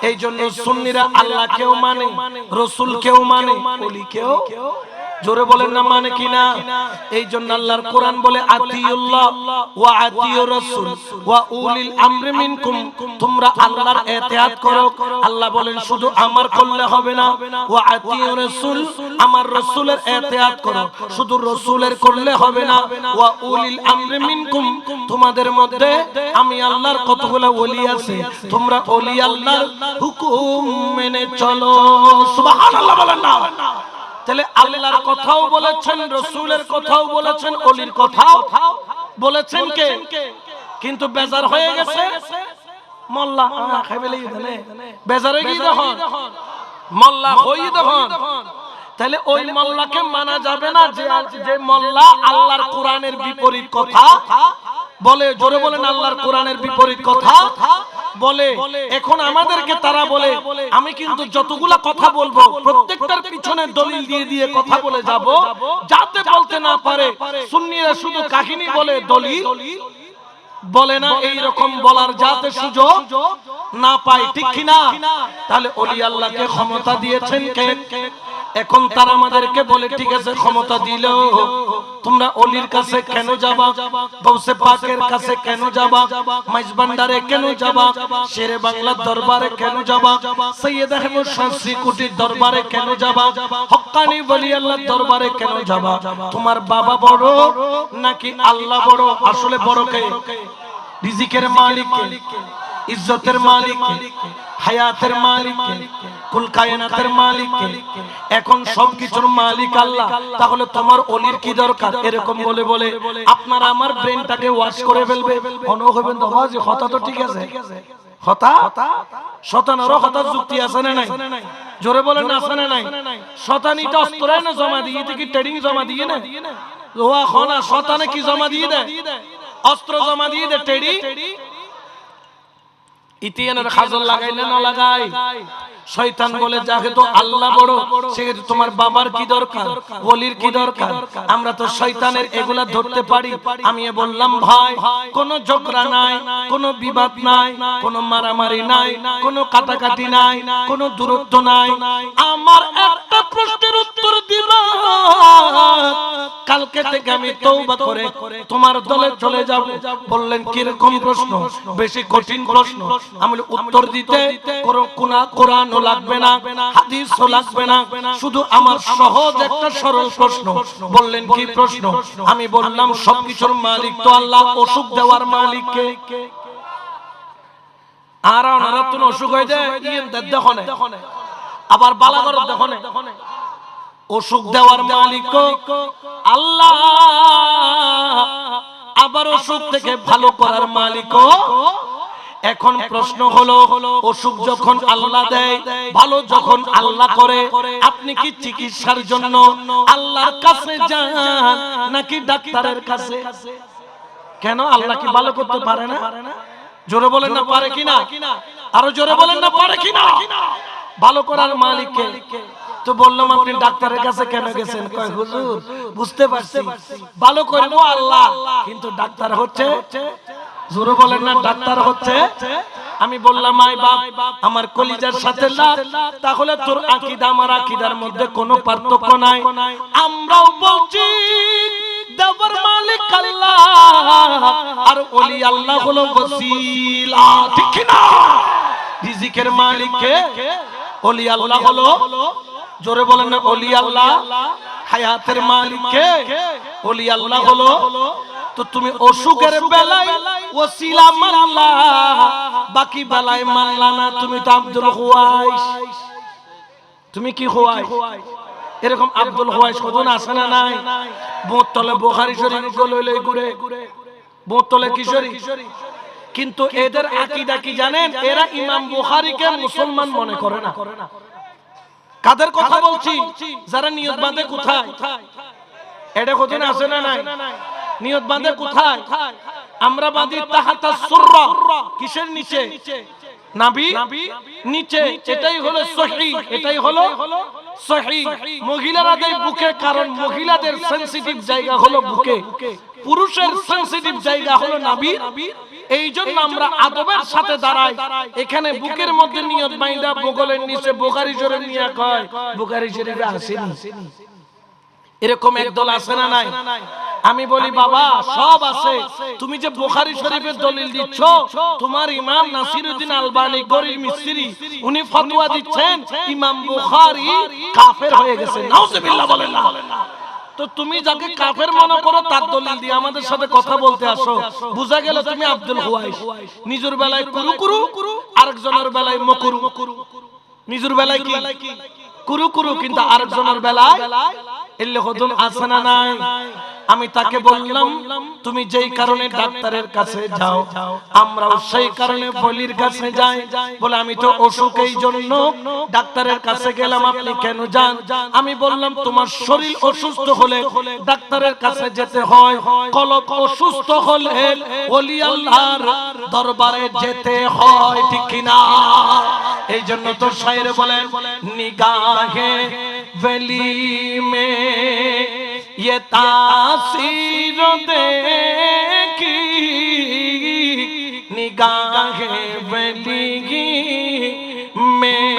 এই জন্য সুন্নিরা আল্লাহকেও মানে রাসূলকেও মানে ওলিকেও জোরে বলেন না মানে কিনা এই জন্য আল্লাহর কোরআন বলে আতিউল্লাহ ওয়া আতিউর রাসূল ওয়া উলিল আমরি মিনকুম তোমরা আল্লাহর ইতিআত করো আল্লাহ বলেন শুধু আমার করলে হবে না ওয়া আতিউর রাসূল আমার রাসূলের ইতিআত করো শুধু রাসূলের করলে হবে না ওয়া উলিল আমরি মিনকুম তোমাদের মধ্যে আমি আল্লাহর কতগুলো ওলি আছে তোমরা ওলি আল্লাহর হুকুম মেনে চলো সুবহানাল্লাহ বলেন না তাহলে আল্লাহর কথাও বলেছেন রাসূলের কথাও বলেছেন ওলির কথাও বলেছেন কে কিন্তু বেজার হয়ে গেছে মোল্লা খাইবেলেই জানে বেজার হয়ে গিয়ে দেখুন মোল্লা হই দেখুন তাহলে ওই মোল্লাকে মানা যাবে না যে মোল্লা আল্লাহর কোরআনের বিপরীত কথা বলে জোরে বলেন আল্লাহর কোরআনের বিপরীত কথা বলে এখন আমাদেরকে তারা বলে আমি কিন্তু যতগুলা কথা বলবো প্রত্যেকটার পিছনে দলিল দিয়ে দিয়ে কথা বলে যাব যাতে বলতে না পারে সুন্নিরা শুধু কাহিনী বলে দলিল বলে না এই রকম বলার যাতে সুযোগ না পায় ঠিক কি না তাহলে ওলি আল্লাহকে ক্ষমতা দিয়েছেন কে এখন তারা আমাদেরকে বলে ঠিক আছে ক্ষমতা দিলেও তোমরা ওলির কাছে কেন যাবা গৌসে পাকের কাছে কেন যাবা মাইজ ভান্ডারে কেন যাবা শেরে বাংলা দরবারে কেন যাবা সৈয়দ আহমদ শাহ শ্রীকুটির দরবারে কেন যাবা হক্কানি ওলি আল্লাহর দরবারে কেন যাবা তোমার বাবা বড় নাকি আল্লাহ বড় আসলে বড় কে রিজিকের মালিক কে ইজ্জতের মালিক কে হায়াতের মালিক কে কুল কায়নাতের মালিক কে এখন সবকিছুর মালিক আল্লাহ তাহলে তোমার ওলির কি দরকার এরকম বলে বলে আপনারা আমার ব্রেনটাকে ওয়াশ করে ফেলবে মনে হবেন তো বাজি কথা তো ঠিক আছে কথা শতানেরও কথা যুক্তি আছে না নাই জোরে বলেন আছে না নাই শতানিটা অস্ত্রায় না জমা দিয়ে কি ট্রেডিং জমা দিয়ে না লোহা খনা শতানে কি জমা দিয়ে দেয় অস্ত্র জমা দিয়ে দেয় ট্রেডি ইতিহানের খাজল লাগাইলে না লাগাই শয়তান বলে যাকে তো আল্লাহ বড়, সেক্ষেত্রে তোমার বাবার কি দরকার, ওলির কি দরকার? আমরা তো শয়তানের এগুলা ধরতে পারি। আমি বললাম ভাই, কোনো ঝগড়া নাই, কোনো বিবাদ নাই, কোনো মারামারি নাই, কোনো কাটাকাটি নাই, কোনো দূরত্ব নাই। আমার একটা প্রশ্নের উত্তর দিবা, কালকে থেকে আমি তওবা করে তোমার দলে চলে যাব। বললেন কিরকম প্রশ্ন? বেশি কঠিন প্রশ্ন। আমি উত্তর দিতে কোরআনও লাগবে না, হাদিসও লাগবে না, শুধু আমার সহজ একটা সরল প্রশ্ন। বললেন কি প্রশ্ন? আমি বললাম সবকিছুর মালিক তো আল্লাহ, অসুখ দেওয়ার মালিক কে? আর ওনারা তো অসুখ হয়ে যায়, দেখো না, আবার বালাগর দেখো না, অসুখ দেওয়ার মালিক আল্লাহ, আবার অসুখ থেকে ভালো করার মালিক। এখন প্রশ্ন হলো, অসুখ যখন আল্লাহ দেয়, ভালো যখন আল্লাহ করে, আপনি কি চিকিৎসার জন্য আল্লাহর কাছে যান নাকি ডাক্তারের কাছে? কেন? আল্লাহ কি ভালো করতে পারে না? জোরে বলেন না, পারে কিনা? আরো জোরে বলেন না, পারে কিনা? ভালো করার মালিক কে? তো বললাম আপনি ডাক্তারের কাছে কেন গেছেন? কয় হুজুর বুঝতে পারছি, ভালো করবো আল্লাহ, কিন্তু ডাক্তার হচ্ছে, জোরে বলেন না, ডাক্তার হচ্ছে। আমি বললাম আই বাপ, আমার কলিজার সাথে লাগ, তাহলে তোর আকীদা আমার আকীদার মধ্যে কোনো পার্থক্য নাই। আমরাও বলছি দেওয়ার মালিক আল্লাহ, আর ওলি আল্লাহ হলো ওসিলা, ঠিক কি না? রিজিকের মালিক কে? ওলি আল্লাহ হলো, জোরে বলেন না, ওলি আল্লাহ। হায়াতের মালিক কে? ওলি আল্লাহ হলো। তো তুমি অসুখের বেলায় ওসিলা মানলা, বাকি বেলায় মানলা না। তুমি তো আব্দুল হুয়াইস, তুমি কি হুয়াইস? এরকম আব্দুল হুয়াইস কতজন আছে না নাই? বোতলে বুখারী শরীফ লইলে ঘুরে, বোতলে কিশোরী। কিন্তু এদের আকীদা কি জানেন? এরা ইমাম বুখারীকে মুসলমান মনে করে না। কাদের কথা বলছি? যারা নিয়ত বাঁধে কোথায়? এটা কতজন আছে না নাই? নিয়ত বাঁধে কোথায়? আমরা বাঁধি তাহাতা সুররা, কিসের নিচে? নাভি নিচে। এটাই হলো সহিহ, এটাই হলো সহিহ। মহিলারা দেয় বুকে, কারণ মহিলাদের সেনসিটিভ জায়গা হলো বুকে, পুরুষের সেনসিটিভ জায়গা হলো নাভি। এই জন্য আমরা আদবের সাথে দাঁড়াই। এখানে বুকের মধ্যে নিয়ত বাইন্দা বগলের নিচে বুখারী শরীফ নিয়ে কয় বুখারী শরীফে আসেনি। এরকম একদল আছে না নাই? আমি বলি বাবা সব আছে। তুমি যে বুখারী শরীফের দলিল দিচ্ছ, তোমার ইমাম নাসিরউদ্দিন আলবানী গরীব মিস্ত্রি, উনি ফতোয়া দিচ্ছেন ইমাম বুখারী কাফের হয়ে গেছে। নাউজুবিল্লাহ বলেন না। তো তুমি যাকে কাফের মনে করো তার দলিল দিয়ে আমাদের সাথে কথা বলতে আসো, বুঝা গেল তুমি আব্দুল হুয়াইস। নিজের বেলায় কুরু কুরু, আরেকজনের বেলায় মকুরু। নিজের বেলায় কি কুরু কুরু, কিন্তু আরেকজনের বেলায় এলে হদন আছে না নাই? আমি তাকে বললাম তুমি যেই কারণে ডাক্তারের কাছে যাও, আমরাও সেই কারণে বলির কাছে যাই। বলে আমি তো অসুখ, এই জন্য ডাক্তারের কাছে গেলাম, আপনি কেন যান? আমি বললাম তোমার শরীর অসুস্থ হলে ডাক্তারের কাছে যেতে হয়, কলব অসুস্থ হলে ওলি আল্লাহর দরবারে যেতে হয়, ঠিক কিনা? এই জন্য তো শায়ের বলেন নিগাহে वली में ये तासीर देखी, निगाहे वली में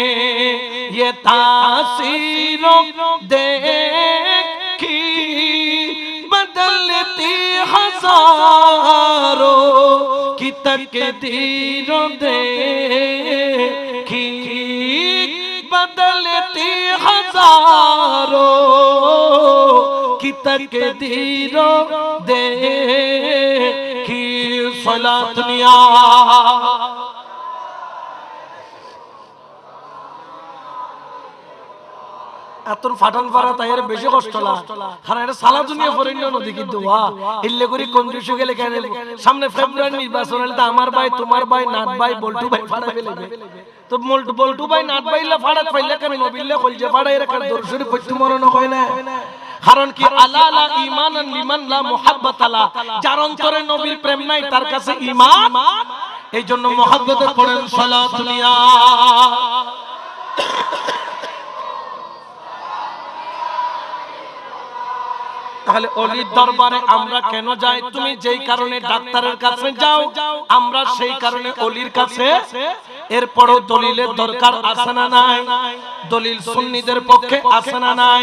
ये तासीर देखी, बदलती हजारों की तकदीर देखी, बदलती हजारों की तकदीरों देखी। सलात दुनिया এতন ফাটান পারা তাইরে বেশি কষ্ট লাগে, কারণ এটা সালা দুনিয়া ফরেন নদী। কিন্তু ইল্লে করি কন্ডিশন গেলে কেন সামনে ফেব্রুয়ারি নির্বাচন হলে আমার ভাই তোমার ভাই নাট ভাই বল্টু ভাই ফাড়া ফেলবে। তো বল্টু ভাই নাট ভাইলা ফাড়াত ফাইলা কেন নবিল্লে কইছে ফাড়া এর কার দরশরি পড়তে মনে না হয় না। কারণ কি আলালা ঈমানান লিমান লা মুহাব্বাত আলা, যার অন্তরে নবীর প্রেম নাই তার কাছে ঈমান। এই জন্য মুহাব্বতে পড়েন সালাতুনিয়া। তাহলে অলির দরবারে আমরা কেন যাই? তুমি যেই কারণে ডাক্তারের কাছে যাও, আমরা সেই কারণে অলির কাছে। এরপরও দলিলের দরকার আছে না নাই? দলিল সুন্নিদের পক্ষে আছে না নাই?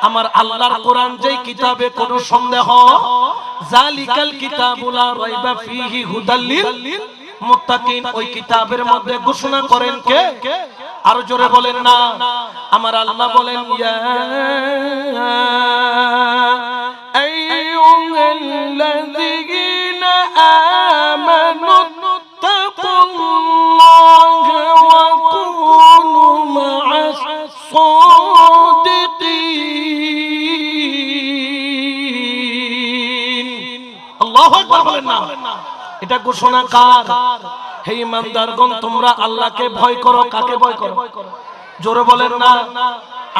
আমার আল্লাহর কোরআন যেই কিতাবে কোনো সন্দেহ, জালিকাল কিতাবুল লা রাইবা ফীহি হুদাল লিল মুত্তাকিন, ওই কিতাবের মধ্যে ঘোষণা করেন কে? আরো জোরে বলেন না। আমার আল্লাহ বলেন, ইয়া আইয়ুহাল্লাযীনা আমানু তাকুল্লাহা ওয়া কুনু মা'আস সাদিকিন। আল্লাহু আকবার বলেন না। এটা ঘোষণা কার? হে ঈমানদারগণ, তোমরা আল্লাহকে ভয় করো। কাকে ভয় করো? জোরে বলেন না।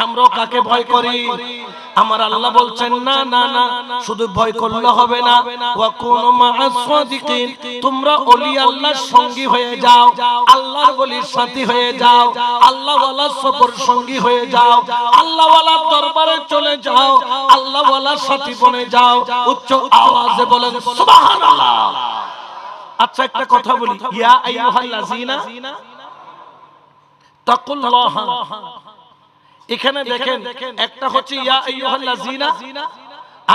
আমরা কাকে ভয় করি? আমার আল্লাহ বলছেন না না না, শুধু ভয় করলে হবে না, ওয়া কুনু মা'আস সাদিকিন, তোমরা ওলি আল্লাহর সঙ্গী হয়ে যাও, আল্লাহর ওলির সাথী হয়ে যাও, আল্লাহ ওয়ালার সফর সঙ্গী হয়ে যাও, আল্লাহ ওয়ালার দরবারে চলে যাও, আল্লাহ ওয়ালার সাথী বনে যাও। উচ্চ আওয়াজে বলেন সুবহানাল্লাহ। আচ্ছা, একটা কথা বলি, ইয়া আইয়ুহাল্লাযীনা তাকুল্লাহা, এখানে দেখেন একটা হচ্ছে ইয়া আইয়ুহাল্লাযীনা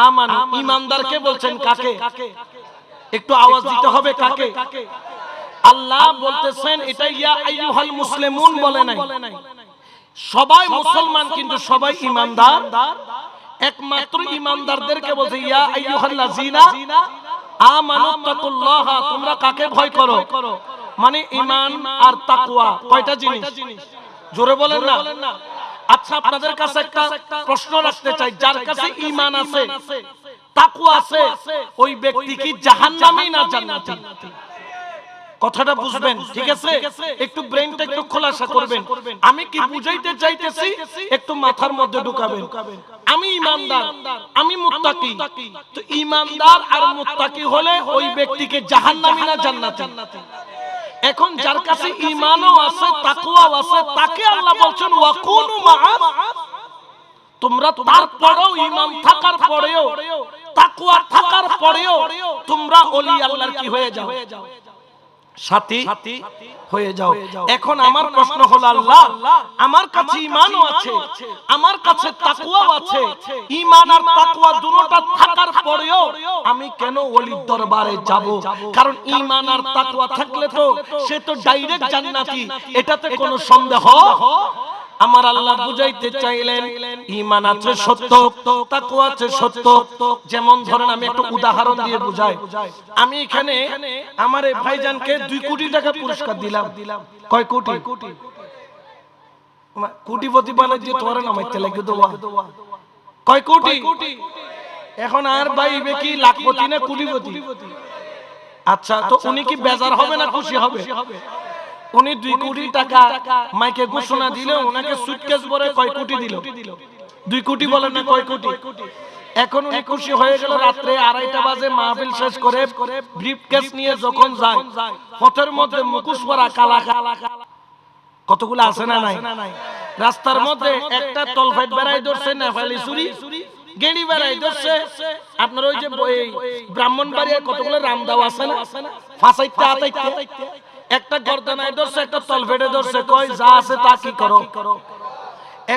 আমানু, ঈমানদারকে বলছেন। কাকে? একটু আওয়াজ দিতে হবে। কাকে? আল্লাহ বলতেছেন এটা ইয়া আইয়ুহাল মুসলিমুন বলে নাই। সবাই মুসলমান কিন্তু সবাই ঈমানদার। একমাত্র ঈমানদারদেরকে বলছে ইয়া আইয়ুহাল্লাযীনা আমানু তাকুল্লাহা, তোমরা কাকে ভয় করো? মানে ঈমান আর তাকওয়া কয়টা জিনিস? জোরে বলেন না। আচ্ছা, আপনাদের কাছে একটা প্রশ্ন রাখতে চাই, যার কাছে ঈমান আছে, তাকওয়া আছে, ওই ব্যক্তি কি জাহান্নামী না জান্নাতি? কথাটা বুঝবেন, ঠিক আছে? একটু ব্রেইনটা একটু খোলাসা করবেন। আমি কি বুঝাইতে চাইতেছি একটু মাথার মধ্যে ঢুকাবেন। আমি ঈমানদার, আমি মুত্তাকি, তো ঈমানদার আর মুত্তাকি হলে ওই ব্যক্তিকে জাহান্নামী না জান্নাতি? এখন যার কাছে ঈমানও আছে, তাকওয়াও আছে, তাকে আল্লাহ বলছেন ওয়া কুনু মা'আস, তোমরা তারপরেও ঈমান থাকার পরেও, তাকওয়া থাকার পরেও তোমরা ওলি আল্লাহর কি হয়ে যাও? সাথী হয়ে যাও। এখন আমার প্রশ্ন হলো, আল্লাহ আমার কাছে ঈমানও আছে, আমার কাছে তাকওয়াও আছে, ঈমান আর তাকওয়া দুটোটা থাকার পরেও আমি কেন ওলির দরবারে যাব? কারণ ঈমান আর তাকওয়া থাকলে তো সে তো ডাইরেক্ট জান্নাতি, এটাতে কোনো সন্দেহ। আমার আল্লাহ বুঝাইতে চাইলেন ঈমান আছে সত্য, তাকওয়া আছে সত্য। যেমন ধরেন আমি একটা উদাহরণ দিয়ে বুঝাই। আমি এখানে আমার এই ভাইজানকে 2 কোটি টাকা পুরস্কার দিলাম। কয় কোটি? কোটিপতি বানাই দিয়ে তোরে নামাইতে লাগে দোয়া। কয় কোটি? এখন আর ভাইবে কি লাখপতি না কোটিপতি? আচ্ছা, তো উনি কি বেজার হবে না খুশি হবে? উনি 2 কোটি টাকা মাইকে ঘোষণা দিলে ওনাকে সুটকেস ভরে কয় কোটি দিল? 2 কোটি বলেন না, কয় কোটি? এখন উনি খুশি হয়ে গেল। রাত্রে 2:30 বাজে মাহফিল শেষ করে ব্রিফকেস নিয়ে যখন যায়, পথের মধ্যে মুখোশ পরা কালা কালা কতগুলো আছে না নাই? রাস্তার মধ্যে একটা তলফাইট বেড়াই ধরছে, নেপালি চুরি গেড়ি বেড়াই ধরছে। আপনার ওই যে ব্রাহ্মণবাড়িয়ার কতগুলো রামদাও আছে না, ফাঁসাইতে আতাইতে একটা গর্দানায় ধরছে, একটা তলফেটে ধরছে, কয় যা আছে তা কি করো?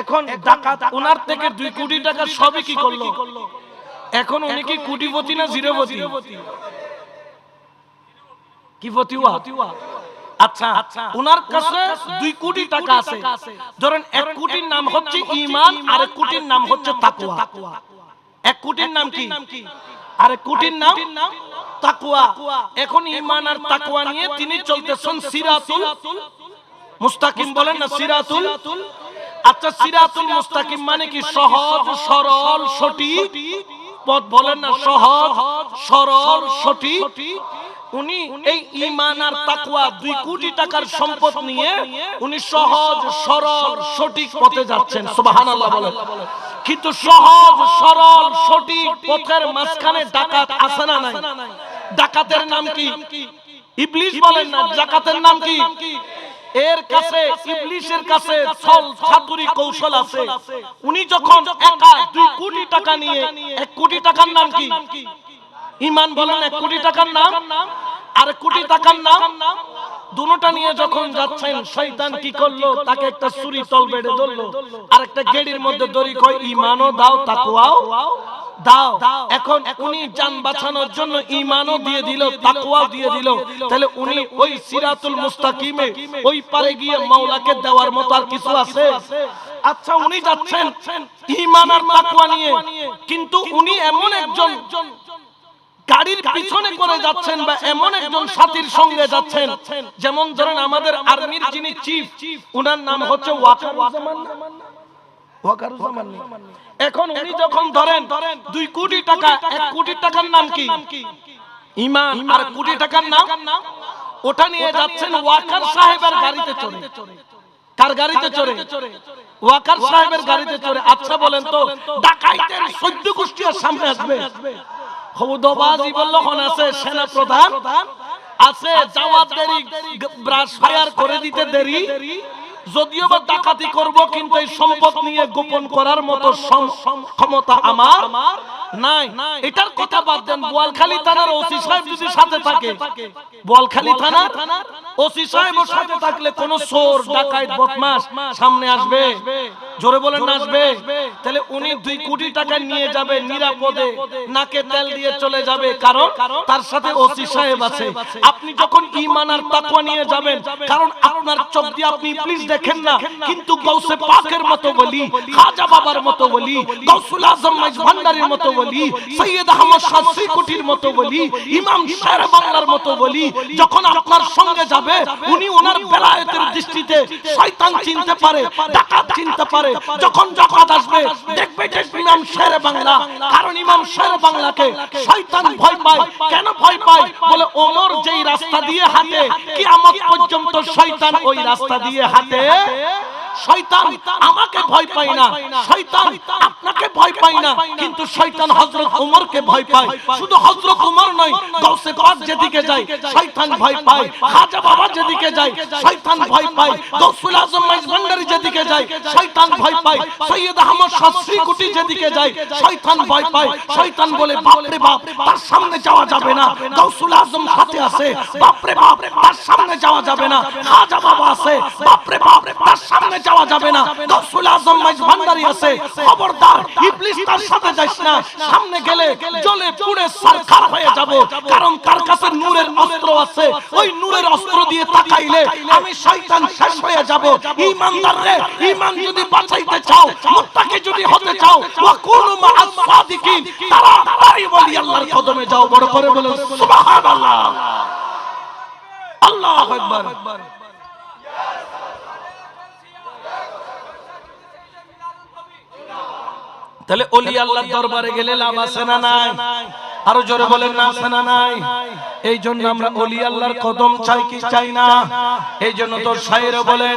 এখন ডাকাত উনার থেকে 2 কোটি টাকা সবই কি করলো? এখন উনি কি কোটিপতি না জিরোপতি? কি পতিওয়া? আচ্ছা, উনার কাছে 2 কোটি টাকা আছে। ধরেন 1 কোটির নাম হচ্ছে ঈমান, আর 1 কোটির নাম হচ্ছে তাকওয়া। 1 কোটির নাম কি? আর 1 কোটির নাম তাকওয়া। এখন ঈমান আর তাকওয়া নিয়ে তিনি চলতেছেন সিরাতুল মুস্তাকিম। বলেন না সিরাতুল। আচ্ছা, সিরাতুল মুস্তাকিম মানে কি? সহজ সরল সঠিক পথ। বলেন না সহজ সরল সঠিক। উনি এই ঈমান আর তাকওয়া 2 কোটি টাকার সম্পদ নিয়ে উনি সহজ সরল সঠিক পথে যাচ্ছেন। সুবহানাল্লাহ বলেন। কিন্তু সহজ সরল সঠিক পথের মাঝখানে ডাকাত আছে না নাই? ডাকাতের নাম কি? ইবলিস। বলেন না ডাকাতের নাম কি? এর কাছে ইবলিসের কাছে ছল চাতুরি কৌশল আছে। উনি যখন একা 2 কোটি টাকা নিয়ে, 1 কোটি টাকার নাম কি? ঈমান বলেন। 1 কোটি টাকার নাম আর 1 কোটি টাকার নাম, দুটোটা নিয়ে যখন যাচ্ছেন, শয়তান কি করলো? তাকে একটা ছুরি তল বেড়ে ধরলো, আর একটা গেড়ির মধ্যে দড়ি, কয় ঈমানও দাও তাকওয়াও দাও। এখন উনি জান বাঁচানোর জন্য ঈমানও দিয়ে দিল, তাকওয়াও দিয়ে দিল। তাহলে উনি ওই সিরাতুল মুস্তাকিমে ওই পারে গিয়ে মাওলাকে দেওয়ার মতো আর কিছু আছে? আচ্ছা, উনি যাচ্ছেন ঈমান আর তাকওয়া নিয়ে, কিন্তু উনি এমন একজন গাড়ির পিছনে করে যাচ্ছেন বা এমন একজন সাথীর সঙ্গে যাচ্ছেন, যেমন ধরেন আমাদের আর্মির যিনি চিফ, উনার নাম হচ্ছে ওয়াকারুজ্জামান। এখন উনি যখন ধরেন 2 কোটি টাকা, 1 কোটি টাকার নাম কি? ঈমান। আর 1 কোটি টাকার নাম, ওটা নিয়ে যাচ্ছেন ওয়াকার সাহেবের গাড়িতে চড়ে। কার গাড়িতে চড়ে? ওয়াকার সাহেবের গাড়িতে চড়ে। আচ্ছা বলেন তো, ডাকাইতের 14 গোষ্ঠীর সামনে আসবে? খবরদাবাজি বললো কোন আছে? সেনা প্রধান আছে, যাওয়ার দেরি, ব্রাশ ফায়ার করে দিতে দেরি, যদিও বা ডাকাতি করব, কিন্তু এই সম্পদ নিয়ে গোপন করার মতো ক্ষমতা আমার নাই। এটার কথা বাদ দেন, বোয়ালখালী থানার ওসি সাহেব যদি সাথে থাকে, বোয়ালখালী থানার ওসি সাহেব সাথে থাকলে কোন চোর ডাকাত বদমাশ সামনে আসবে? জোরে বলেন না আসবে? তাহলে উনি 2 কোটি টাকা নিয়ে যাবে নিরাপদে, নাকে তেল দিয়ে চলে যাবে, কারণ তার সাথে ওসি সাহেব আছে। আপনি যখন ঈমান আর তাকওয়া নিয়ে যাবেন, কারণ আপনার চোখ দিয়ে আপনি প্লিজ দেখেন না, কিন্তু গাউসে পাকের মতো বলি, খাজা বাবার মতো বলি, গাউসুল আজম মাইজ ভান্ডারীর মতো বলি, সৈয়দ আহমদ শাহ শ্রীকুটির মতো বলি, ইমাম শের বাংলার মতো বলি, যখন আপনার সঙ্গে যাবে, উনি ওনার বেলায়েতের দৃষ্টিতে শয়তান চিনতে পারে, ডাকাত চিনতে পারে। যখন ডাকাত আসবে, দেখবে যে ইমাম শের বাংলা, কারণ ইমাম শের বাংলাকে শয়তান ভয় পায়। কেন ভয় পায়? বলে ওমর যেই রাস্তা দিয়ে হাঁটে, কিয়ামত পর্যন্ত শয়তান ওই রাস্তা দিয়ে হাঁটে। শয়তান আমাকে ভয় পায় না, শয়তান আপনাকে ভয় পায় না, কিন্তু শয়তান হযরত ওমরকে ভয় পায়। শুধু হযরত ওমর নয়, গাউসে পাক যেদিকে যায় শয়তান ভয় পায়, খাজা বাবা যেদিকে যায় শয়তান ভয় পায়, গাউসুল আজম মাইজ ভান্ডারী যেদিকে যায় শয়তান ভয় পায়, সৈয়দ আহমদ শাহ শ্রীকুটি যেদিকে যায় শয়তান ভয় পায়। শয়তান বলে, বাপ রে বাপ, তার সামনে যাওয়া যাবে না। গাউসুল আজম সাথে আছে, বাপ রে বাপ, তার সামনে যাওয়া যাবে না। খাজা বাবা আছে, বাপ রে বাপ, তার সামনে যাওয়া যাবে না। গাউসুল আজম মাইজ ভান্ডারী আছে, খবরদার ইবলিস তার সাথে যাস না। সামনে গেলে জ্বলে পুড়ে সারখার হয়ে যাব, কারণ তার কাছে নূরের অস্ত্র আছে। ওই নূরের অস্ত্র দিয়ে তাকাইলে আমি শয়তান শেষ হয়ে যাব। ঈমানদার রে, ঈমান যদি বাঁচাইতে চাও, মুত্তাকি যদি হতে চাও, ওয়াকুনু মা'আস সাদিকিন, তাড়াতাড়ি বলি আল্লাহর কদমে যাও। বড় করে বলো সুবহানাল্লাহ, আল্লাহু আকবার। তাহলে ওলি আল্লাহর দরবারে গেলে লাভ আছে না নাই? আরো জোরে বলেন না, আছে না নাই? এই জন্য আমরা ওলি আল্লাহর কদম চাই কি চাই না? এই জন্য তো শায়ের বলেন,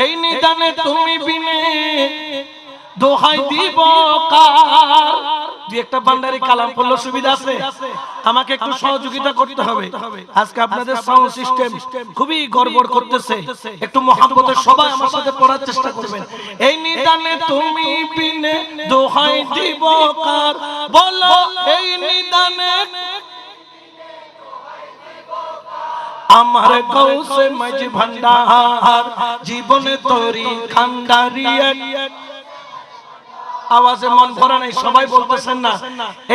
এই নিদানে তুমি বিনে দোহাই দিব কার। দুই একটা বান্দারি কালাম পড়লে সুবিধা আছে? আমাকে একটু সহযোগিতা করতে হবে। আজকে আপনাদের সাউন্ড সিস্টেম খুবই গড়বড় করতেছে, একটু মহব্বতের সবাই আমার সাথে পড়ার চেষ্টা করবেন। এই নিদানে তুমি বিনে দোহাই দিব কার, বলো এই নিদানে আমার গাউসে মাইজ ভান্ডার, জীবনে তোরি খান্ডারিয়া। আওয়াজে মন ভরা নাই, সবাই বলতেছেন না?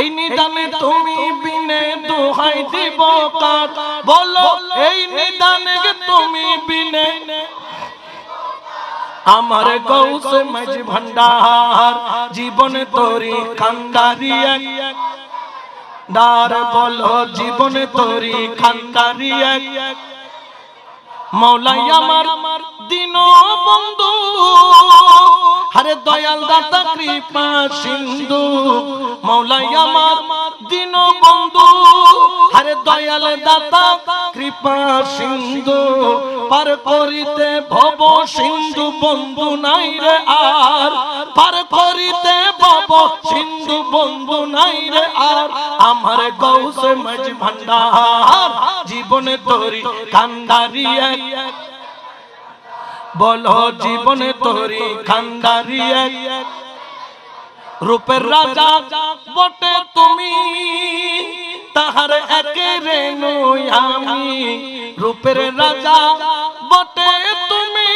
এই নিদানে তুমি বিনে দোহাই দিব কার, বলো এই নিদানে তুমি বিনে আমার গাউসে মাইজ ভান্ডার, জীবনে তোরি খান্ডারিয়া। ডার বলো জীবনে তোরি খান্ডারিয়া। মৌলাই আমার দিন বন্ধু, হরে দয়াল দাতা কৃপা সিন্ধু। মৌলাই আমার দিন বন্ধু, হরে দয়াল দাতা কৃপা সিন্ধু। পার করিতে ভব সিন্ধু বন্ধু নাই রে আর, পার করিতে ভব সিন্ধু বন্ধু নাই রে আর। আমার গাউসে মাইজ ভান্ডার, জীবনে তোরি কান্ডারিয়া। বলো জীবনে তোরি খানদারি এক রূপের রাজা বটে তুমি তাহার একে রেণু আমি রূপের রাজা বটে তুমি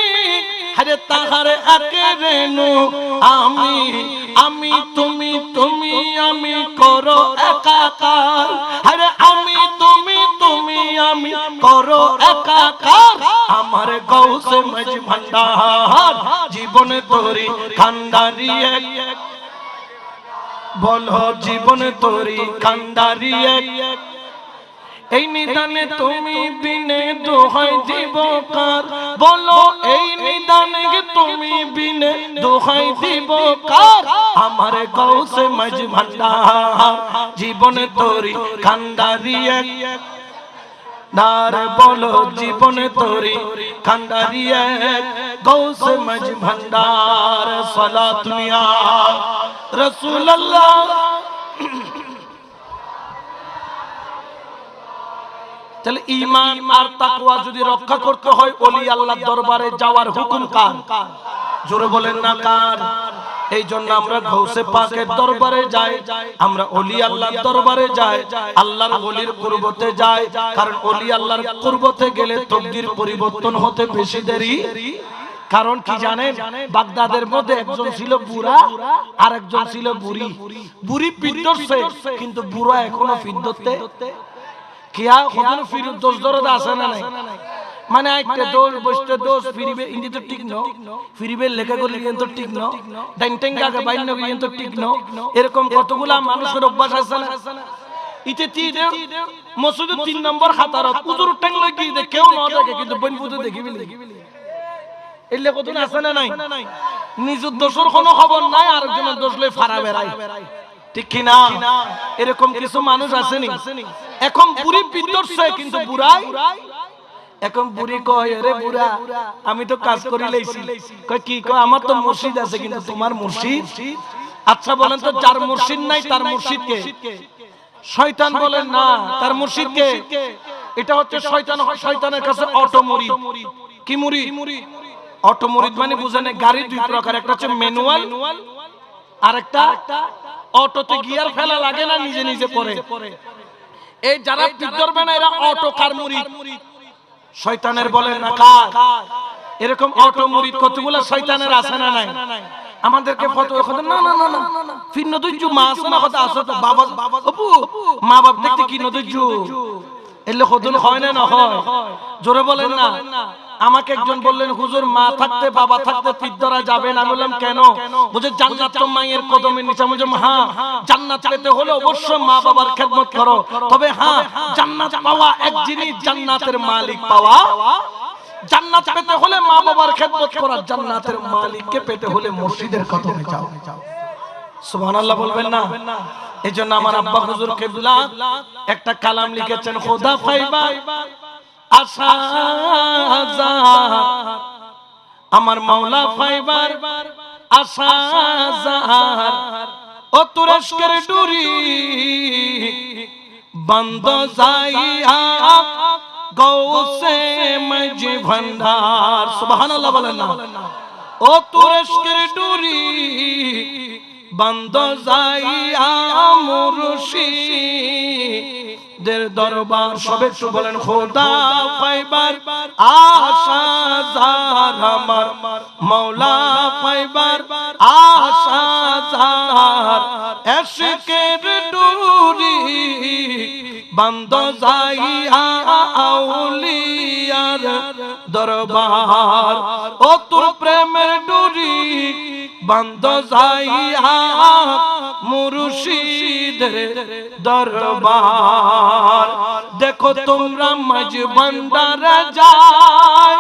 আরে তাহার একে রেণু আমি আমি তুমি তুমি আমি করো একাকার আরে আমি তুমি তুমি আমি করো একাকার আমার গৌসে মজ ভান্ডার জীবনে তোরি খানদারি এক বলো জীবনে তোরি খানদারি এক এই নিদানে তুমি বিনে দোহাই দিব কার বলো এই নিদানে তুমি বিনে দোহাই দিব কার আমার গৌসে মজ ভান্ডার জীবনে তোরি খানদারি এক নার বলো জীবনে তোরি খানদারি এক গৌসে মজ ভান্ডার সালাত মিয়া রাসূলুল্লাহ তাহলে ঈমান আর তাকওয়া যদি রক্ষা করতে হয় ওলি আল্লাহর দরবারে যাওয়ার হুকুম কার জোরে বলেন না কার এই জন্য আমরা গৌসে পাকের দরবারে যাই আমরা ওলি আল্লাহর দরবারে যাই আল্লাহর ওলির কুরবতে যাই কারণ ওলি আল্লাহর কুরবতে গেলে তাকদীর পরিবর্তন হতে বেশি দেরি কারণ কি জানেন বাগদাদের মধ্যে একজন ছিল বুড়া আর একজন ছিল বুড়ি বুড়ি পিদ্ধরছে কিন্তু বুড়া এখনো পিদ্ধরতে কিয়া কখনো ফিরত দোষ দরদ আছে না নাই মানে একটা দোষ বসতে দোষ ফিরিবে ইন্দি তো ঠিক ন ফিরিবে লেখা করলে কিন্তু ঠিক ন ডাইনটেং গাগে বাইন নগে কিন্তু ঠিক ন এরকম কতগুলা মানুষের অভ্যাস আছে না ইতে তি দে মসজিদের 3 নম্বর খাতারত হুজুর টেং লাগি দে কেউ না দেখে কিন্তু বন বুঝে দেখিবি এলে কত না আছে না নাই নিজের দোষের কোনো খবর নাই আরেকজনের দোষ লই ফারা বেড়ায় ঠিক কি না এরকম কিছু মানুষ আসেনি এখন বুড়ি পিদ্ধরছে কিন্তু বুড়াই এখন বুড়ি কয় আরে বুড়া আমি তো কাজ করি লইছি কয় কি কয় আমার তো মুর্শিদ আছে কিন্তু তোমার মুর্শিদ আচ্ছা বলেন তো যার মুর্শিদ নাই তার মুর্শিদ কে শয়তান বলেন না তার মুর্শিদ কে এটা হচ্ছে শয়তান শয়তানের কাছে অটো মুরিদ কি মুরিদ অটো মুরিদ মানে বুঝেন গাড়ি দুই প্রকার একটা হচ্ছে ম্যানুয়াল আর একটা অটোতে গিয়ার ফেলা লাগে না নিজে নিজে পড়ে এই যারা পিদ্ধরবে না এরা অটো কার মুরিদ শয়তানের বলেন না কার এরকম অটো মুরিদ কতগুলো শয়তানের আছে না নাই আমাদেরকে ফতোয়া কথা না না না না ফির নদুজ্জু মা আছে না কথা আছে তো বাবা আপু মা বাপ দেখতে কি নদুজ্জু এলে কদন হয় না না হয় জোরে বলেন না আমাকে একজন বললেন হুজুর মা থাকতে বাবা থাকতে পিদ্ধরা যাবে না বললাম কেন বুঝে জান্নাত তো মায়ের কদমের নিচে বুঝে হ্যাঁ জান্নাত পেতে হলে অবশ্যই মা বাবার খেদমত করো তবে হ্যাঁ জান্নাত পাওয়া এক জিনিস জান্নাতের মালিক পাওয়া জান্নাত পেতে হলে মা বাবার খেদমত করা জান্নাতের মালিককে পেতে হলে মুর্শিদের কদমে যাও সুবহানাল্লাহ বলবেন না এজন্য আমার আব্বা হুজুর কিবলা একটা কালাম লিখেছেন খোদা ফাইবা আশা আমার মাওলা ফাইবার আশা জাহার ও তুরস্কের ডুরি বন্ধ যাইয়া গৌসে মজ ভান্ডার সুবহানাল্লাহ বলেন না ও তুরস্কের ডুরি বন্ধ যাইয়া মুর্শিদের দরবার সবে একটু বলেন খোদা পাইবার আশা জাহার আমার মাওলা পাইবার আশা জাহার এশকের ডুরি বন্ধ যাইয়া আউলিয়ার দরবার ও তোর প্রেমের ডুরি বন্ধ যাইয়া মুর্শিদের দরবার দেখো তোমরা মজ ভান্ডারে যায়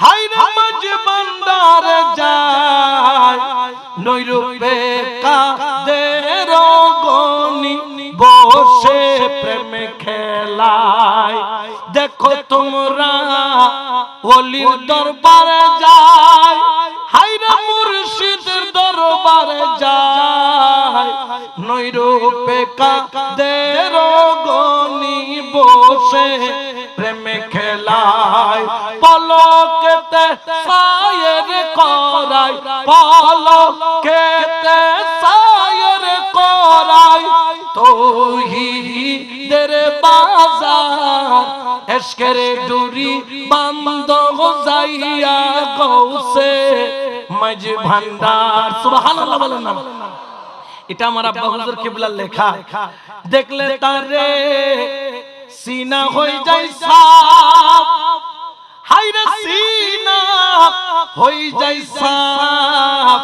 হায় রে মজ ভান্ডারে যায় নৈরূপে কাদের গনি বসে প্রেম খেলায় দেখো তোমরা ওলির দরবারে যায় হায় রে মুর্শিদের দরবারে যায় নৈরূপে কাদের গনি বসে প্রেম খেলায় পলকেতে সায়ের করাই পলকেতে সায়ের করাই তৌহিদের বাজার এশকের ডুরি বান্ধ যাইয়া গৌসে মাঝ ভান্ডার সুবহানাল্লাহ বলেন না। এটা আমার আব্বা হুজুর কিবলার লেখা। দেখলে তারে সিনা হই যায় সাফ, হায়রে সিনা হই যায় সাফ,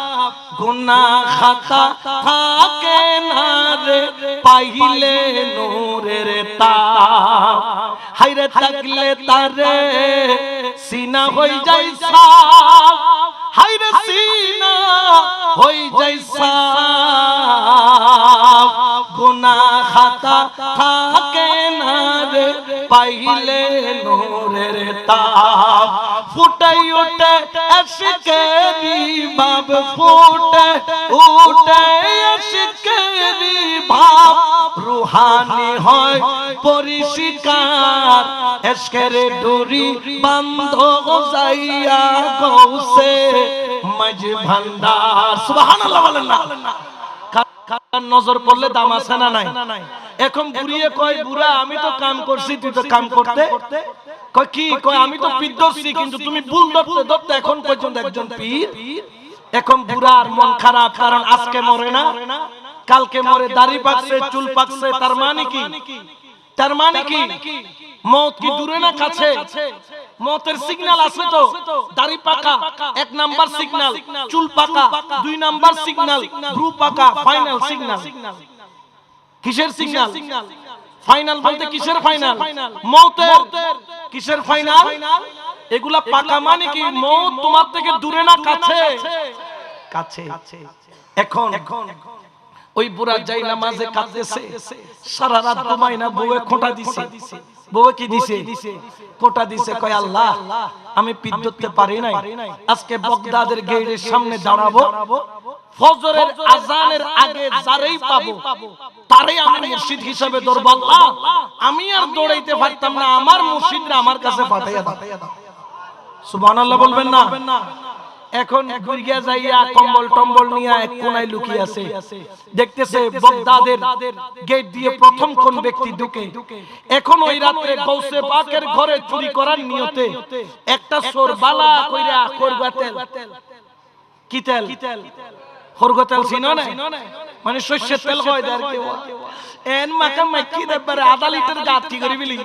গুনাহ খাতা থাকে না রে পাইলে নূরের তাপ। হায়রে থাকলে তারে সিনা হই যায় সাফ, হায়রে সিনা হই যায় সাফ, গুনাহ খাতা থাকে না রে পাইলে নূরের তাপ। ফুটাই ওঠে আশিকেরি বাব, ফুটে উঠে আশিকেরি ভাব, রুহানি হয় পরিষ্কার এশকের ডুরি বান্ধ যাইয়া গৌসে মাঝ ভান্ডার সুবহানাল্লাহ বলেন না। কার নজর পড়লে দাম আছে না নাই? এখন বুড়িয়ে কয় বুড়া আমি তো কাম করছি তুই তো কাম করতে কয় কি কয় আমি তো পীর ধরছি কিন্তু তুমি ভুল ধরতে ধরতে এখন পর্যন্ত একজন পীর। এখন বুড়ার মন খারাপ, কারণ আজকে মরে না কালকে মরে, দাড়ি পাকছে চুল পাকছে, তার মানে কি? তার মানে কি মওত কি দূরে না কাছে? মওতের সিগন্যাল আছে তো, দাড়ি পাকা এক নাম্বার সিগন্যাল, চুল পাকা দুই নাম্বার সিগন্যাল, ভ্রু পাকা ফাইনাল সিগন্যাল। কিসের সিগন্যাল? ফাইনাল বলতে কিসের ফাইনাল? মওতের। কিসের ফাইনাল? এগুলা পাকা মানে কি মওত তোমার থেকে দূরে না কাছে? কাছে। এখন ওই বুড়া যাই নামাজে কাঁদতেছে, সারা রাত ঘুমায় না, বউয়ে খোঁটা দিছে। বউয়ে কি দিছে? খোঁটা দিছে। কয় আল্লাহ আমি পীর ধরতে পারি নাই, আজকে বগদাদের গেটের সামনে দাঁড়াবো, ফজরের আজানের আগে যারেই পাবো তারেই আমি মুর্শিদ হিসেবে ধরবো। আল্লাহ আমি আর দৌড়াইতে পারতাম না, আমার মুর্শিদরা আমার কাছে পাঠাইয়া দাও। সুবহানাল্লাহ বলবেন না? এখন গুরগিয়া যাইয়া কম্বল টম্বল নিয়ে এক কোনায় লুকিয়ে আছে, দেখতেছে বগদাদের গেট দিয়ে প্রথম কোন ব্যক্তি ঢুকে। এখন ওই রাতে গৌসে পাকের ঘরে চুরি করার নিয়তে একটা চোর বালা কইরা খরগা তেল, কি তেল? খরগা তেল চিনো না? মানে সরষের তেল হয় আর কি এন মাকা মাইকি দেবারে আধা লিটার গাত কি করি বিলি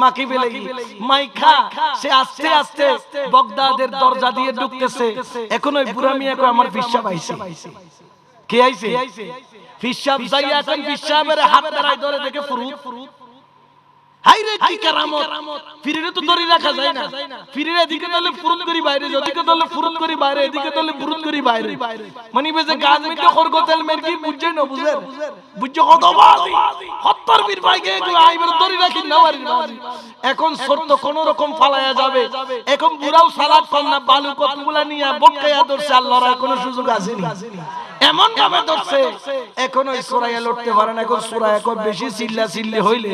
মাকি বেলেগি মাইখা সে আস্তে আস্তে বগদাদের দরজা দিয়ে ঢুকতেছে। এখন ওই বুড়া মিয়া কয় আমার পিসাব আইছে। কে আইছে? পিসাব যাইয়া এখন পিসাবের হাত ধরাই ধরে দেখে ফুরুত। হাইরে কি কেরামত! ফিরে তো ধরে রাখা যায় না, ফিরে এদিকে দলে ফুরুত করি বাইরে, ওদিকে দলে ফুরুত করি বাইরে, এদিকে দলে ফুরুত করি বাইরে। মানে বেজে গাছ মিটে খরগোতেল মেরকি বুঝছে না, বুঝেন বুঝছে কত বাজি হত্তর বীর ভাইকে আইবার ধরে রাখি না মারি। এখন সত্য কোন রকম ফালায়া যাবে। এখন বুড়াও সালাত পান না, বালু কতগুলা নিয়ে বটকায়া ধরছে, আল্লাহর কোনো সুযোগ আসেনি, এমন ভাবে ধরছে। এখন ওই সুরাইয়া লড়তে পারে না। এখন সুরাইয়া কয় বেশি চিল্লা চিল্লি হইলে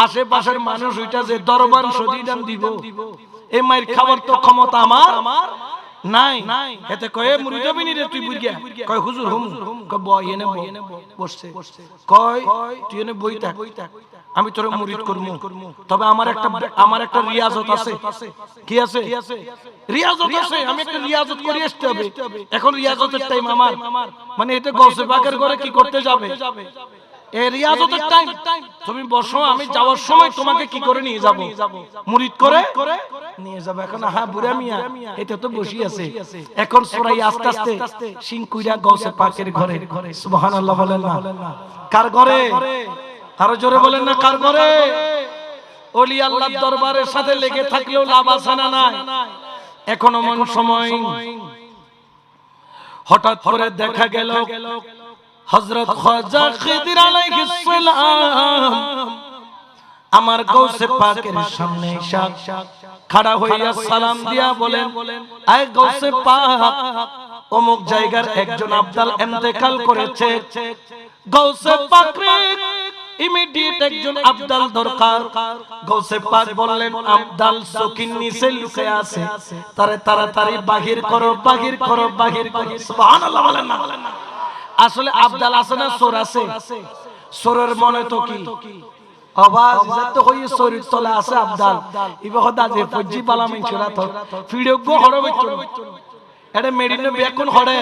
আশেপাশের মানুষ ওইটা যে দরবার সদিদাম দিব, এই মায়ের খাবার তো ক্ষমতা আমার নাই। এতে কয় মুরিদ বিনি রে তুই বুঝিয়া কয় হুজুর হুম কয় বয় এনে বসছে, কয় তুই এনে বই থাক, আমি তোরে মুরিদ করমু, তবে আমার একটা রিয়াজত আছে। কি আছে? রিয়াজত আছে, আমি একটা রিয়াজত করে আসতে হবে। এখন রিয়াজতের টাইম আমার, মানে এটা গৌসে পাকের ঘরে কি করতে যাবে? এই রিয়াজতের টাইম, তুমি বসো, আমি যাওয়ার সময় তোমাকে কি করে নিয়ে যাব? মুরিদ করে নিয়ে যাব। এখন হ্যাঁ বুড়া মিয়া এটা তো বসি আছে। এখন সূরা আস্তে আস্তে সিং কুইরা গৌসে পাকের ঘরে। সুবহানাল্লাহ বলেন না? কার ঘরে? আরো জোরে বলেন না কার ঘরে? ওলি আল্লাহর দরবারের সাথে লেগে থাকলেও লাভ আছে না নাই? এখন এমন সময় হঠাৎ করে দেখা গেল হযরত খাজা খিদির আলাইহিস সালাম আমার গৌসে পাকের সামনে এসে খাড়া হইয়া সালাম দিয়া বলেন, আয় গৌসে পাক, অমুক জায়গার একজন আব্দাল ইন্তেকাল করেছে। গৌসে পাক ইমিডিয়েট একজন আবদাল দরকার। গৌসে পাক বললেন আবদাল চকির নিচে লুকিয়ে আছে, তারে তাড়াতাড়ি বাহির করো, বাহির করো, বাহির করো। সুবহানাল্লাহ বলেন না? আসলে আবদাল আছে না চোর আছে? চোরের মনে তো কি আওয়াজ যত হইছে চোরের তলে আছে আবদাল। ইবাহ দাদে পজি বালা মিনছরা তো ভিডিও গো হড় বইতো এটা মেডিনে বেকুন হড়ে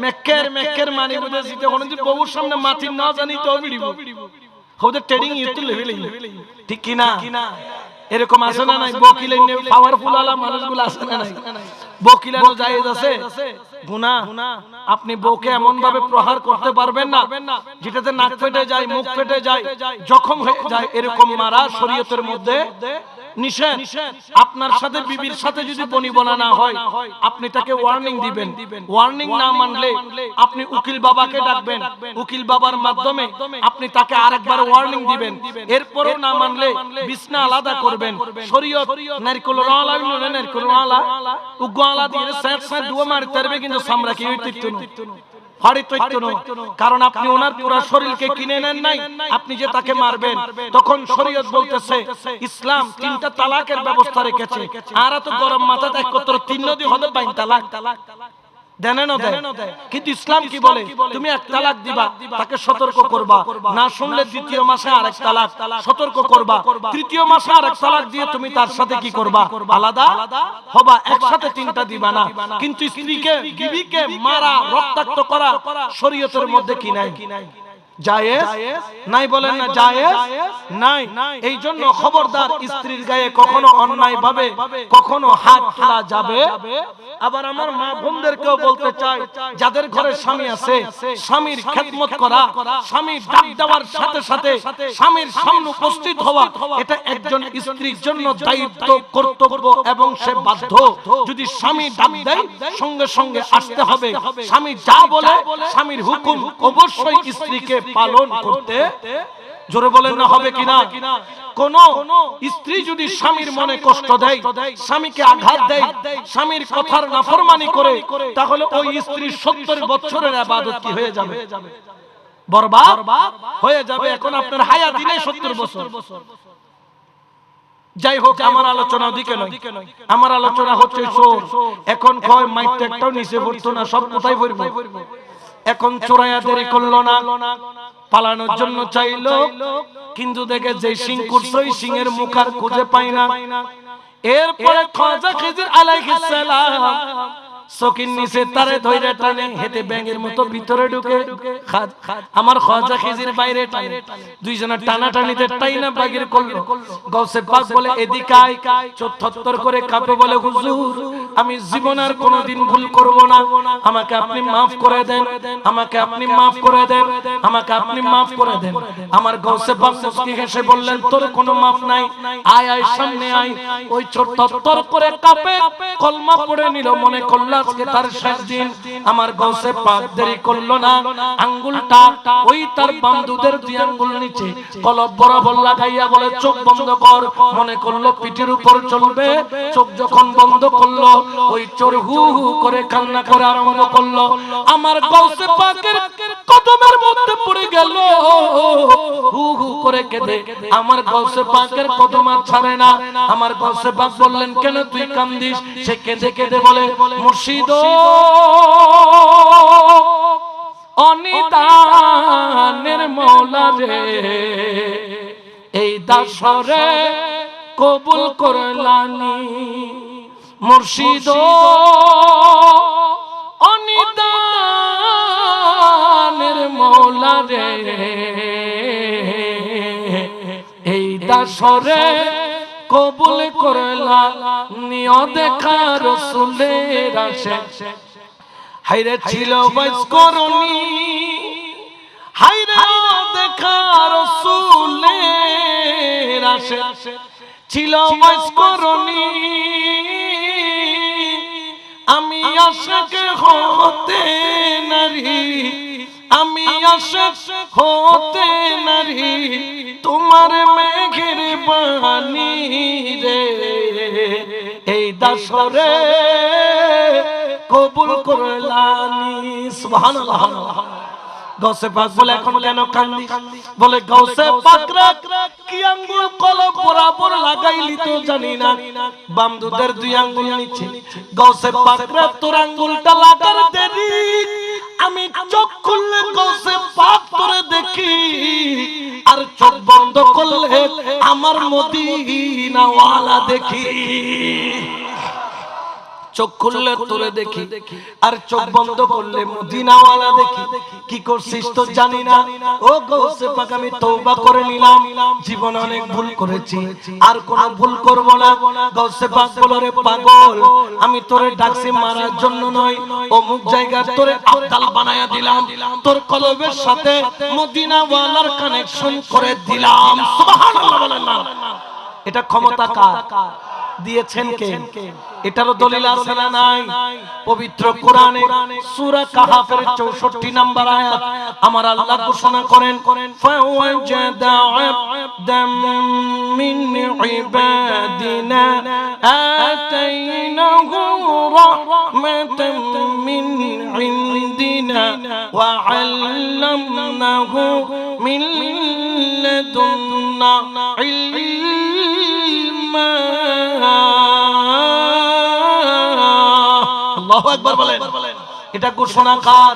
মেক্কের মানি বুঝে জিতে কোন যদি বউর সামনে মাটি না জানি তো ভিডিও ওদের ট্রেডিং ইউতে লেভেলে ঠিক কি না? এরকম আছে না নাই? বকিলেন পাওয়ারফুল আলা মানুষগুলো আছে না নাই? বকিলানো জায়েজ আছে? গুনাহ। আপনি বউকে এমন ভাবে প্রহার করতে পারবেন না যেটাতে নাক ফেটে যায়, মুখ ফেটে যায়, জখম হয়ে যায়, এরকম মারা শরীয়তের মধ্যে নিষেধ। আপনার সাথে বিবির সাথে যদি বনিবনা না হয় আপনি তাকে ওয়ার্নিং দিবেন। ওয়ার্নিং না মানলে আপনি উকিল বাবাকে ডাকবেন, উকিল বাবার মাধ্যমে আপনি তাকে আরেকবার ওয়ার্নিং দিবেন। এরপরও না মানলে বিছনা আলাদা করবেন। শরীয়ত নারকেল রালা বিলে নারকেল রালা উগালা দিয়ে সেট সেট দুয়া মারতে পারবে, কিন্তু সামরা কি হইতে কারণ আপনি ওনার পুরো শরীরকে কিনে নেন নাই। আপনি যে তাকে মারবেন তখন শরীয়ত বলতেছে ইসলাম তিনটা তালাকের ব্যবস্থা রেখেছে। আর তো গরম মাথা একত্র তিন নদী হলে বাইন তালাক দেন না দেয়, কিন্তু ইসলাম কি বলে? তুমি এক তালাক দিবা, তাকে সতর্ক করবা, না শুনলে দ্বিতীয় মাসে আরেক তালাক সতর্ক করবা, তৃতীয় মাসে আরেক তালাক দিয়ে তুমি তার সাথে কি করবা? আলাদা হবা, একসাথে তিনটা দিবা না। কিন্তু স্ত্রীকে বিবিকে মারা রক্তাক্ত করা শরীয়তের মধ্যে কি নাই? জায়েজ নাই বলেন না? জায়েজ নাই। এই জন্য খবরদার স্ত্রীর গায়ে কখনো অন্যায় ভাবে কখনো হাত তোলা যাবে। আবার আমার মা বোনদেরকেও বলতে চাই, যাদের ঘরে স্বামী আছে, স্বামীর খেদমত করা, স্বামীর ডাক দেওয়ার সাথে সাথে স্বামীর সামনে উপস্থিত হওয়া, এটা একজন স্ত্রীর জন্য দায়িত্ব, কর্তব্য এবং সে বাধ্য। যদি স্বামী ডাক দেয় সঙ্গে সঙ্গে আসতে হবে। স্বামী যা বলে স্বামীর হুকুম অবশ্যই স্ত্রীকে পালন করতে, জোরে বলেন না হবে কিনা? কোন স্ত্রী যদি স্বামীর মনে কষ্ট দেয়, স্বামীকে আঘাত দেয়, স্বামীর কথার নাফরমানি করে, তাহলে ওই স্ত্রীর 70 বছরের ইবাদত কি হয়ে যাবে? বরবাদ হয়ে যাবে। এখন আপনার হায়াত দিনে 70 বছর। যাই হোক, আমার আলোচনা দিকে নয়, আমার আলোচনা হচ্ছে চোর। এখন কয় মাইকটা একটাও নিচে পড়তো না, সব কোথায় পড়বে? এখন চোরাইয়া দেরি করলো না, পালানোর জন্য চাইলো, কিন্তু দেখে যে সিং করছে ওই সিং এর মুখ আর খুঁজে পায় না। এরপরে খাজা খিজির আলাইহিস সালাম চকির নিচে তারে ধইরা টানে, হেতে ব্যাঙের মতো ভিতরে ঢুকে আমার খাজা খিজির বাইরে টানে। দুইজনা টানাটানিতে টাইনা বাগির করলো। গাউসে পাক বলে এদিকে আয়, চত্বর করে কাঁপে বলে হুজুর আমি জীবন আর কোনোদিন ভুল করব না, আমাকে আপনি maaf করে দেন, আমাকে আপনি maaf করে দেন, আমাকে আপনি maaf করে দেন। আমার গাউসে পাক মুস্কি হেসে বললেন তোর কোনো maaf নাই, আয় আয় সামনে আয়। ওই চত্বর করে কাঁপে কলমা পড়ে নিল, মনে করল আজকে তার শেষ দিন। আমার গাউসে পাক দেরি করলো না, আঙ্গুলটা ওই তার বান্দুদের দুই আঙ্গুল নিচে কলব বরাবর লাগাইয়া বলে চোখ বন্ধ কর। মনে করলো পিঠের উপর চলবে, চোখ যখন বন্ধ করলো ওই চোর হু হু করে কান্না করে আরম্ভ করলো। আমার গাউসে পাকের কদমের মধ্যে পড়ে গেল, হু হু করে কেঁদে। আমার গাউসে পাকের কদম আর ছাড়ে না। আমার গাউসে পাক বললেন কেন তুই কান্দিস? সে কেঁদে কেঁদে বলে মুর্শিদ অনিদানের মওলা রে, এই দাসরে কবুল করলানি। মুর্শিদ অনিদানের মওলা রে, এই দাসরে কবুল করলানি। ও দেখা রাসূলের আশে হায়রে ছিল বয়স করনি, হায়রে দেখা রাসূলের আশে ছিল বয়স করনি। আমি আশিক হতে নারী, আমি আশিক হতে নারী, তোমার মেঘের বাণী রে, এই দাসরে কবুল করলানি। সুবহানাল্লাহ। গৌসে পাক বলে এখন কেন কান্দি? বলে গৌসে পাক কি আঙ্গুল কলম বরাবর লাগাইলি তো জানি না, বাম দুধের দুই আঙ্গুল নিচে। গৌসে পাক তোর আঙ্গুলটা লাগার দেরি, আমি চোখ খুললে গৌসে পাক তোরে দেখি, আর চোখ বন্ধ করলে আমার মদিনা ওয়ালা দেখি। চোখ খুললে তোরে দেখি আর চোখ বন্ধ করলে মদিনাওয়ালা দেখি। কি করছিস তো জানি না। ও গৌসে পাক আমি তওবা করে নিলাম, জীবনে অনেক ভুল করেছি, আর কোনো ভুল করব না। গৌসে পাক বলে রে পাগল, আমি তোরে ডাকছি মারার জন্য নয়, অমুক জায়গা তোরে আবদাল বানায়া দিলাম, তোর কলবের সাথে মদিনাওয়ালার কানেকশন করে দিলাম। সুবহানাল্লাহ বলেন না। এটা ক্ষমতা কার? দিয়েছেন কে? এটারও দলিল আছে না নাই? পবিত্র কোরআনে সূরা কাহাফের 64 নম্বর আয়াত আমার আল্লাহ ঘোষণা করেন, ফাওয়াজাদা আবদাম মিন ইবাদিনা আতাইনাহু রাহমাতাম মিন ইনদিনা ওয়া আল্লামনাহু মিন লাদুন্না ইলমা। আল্লাহু আকবার বলেন। এটা ঘোষণা কার?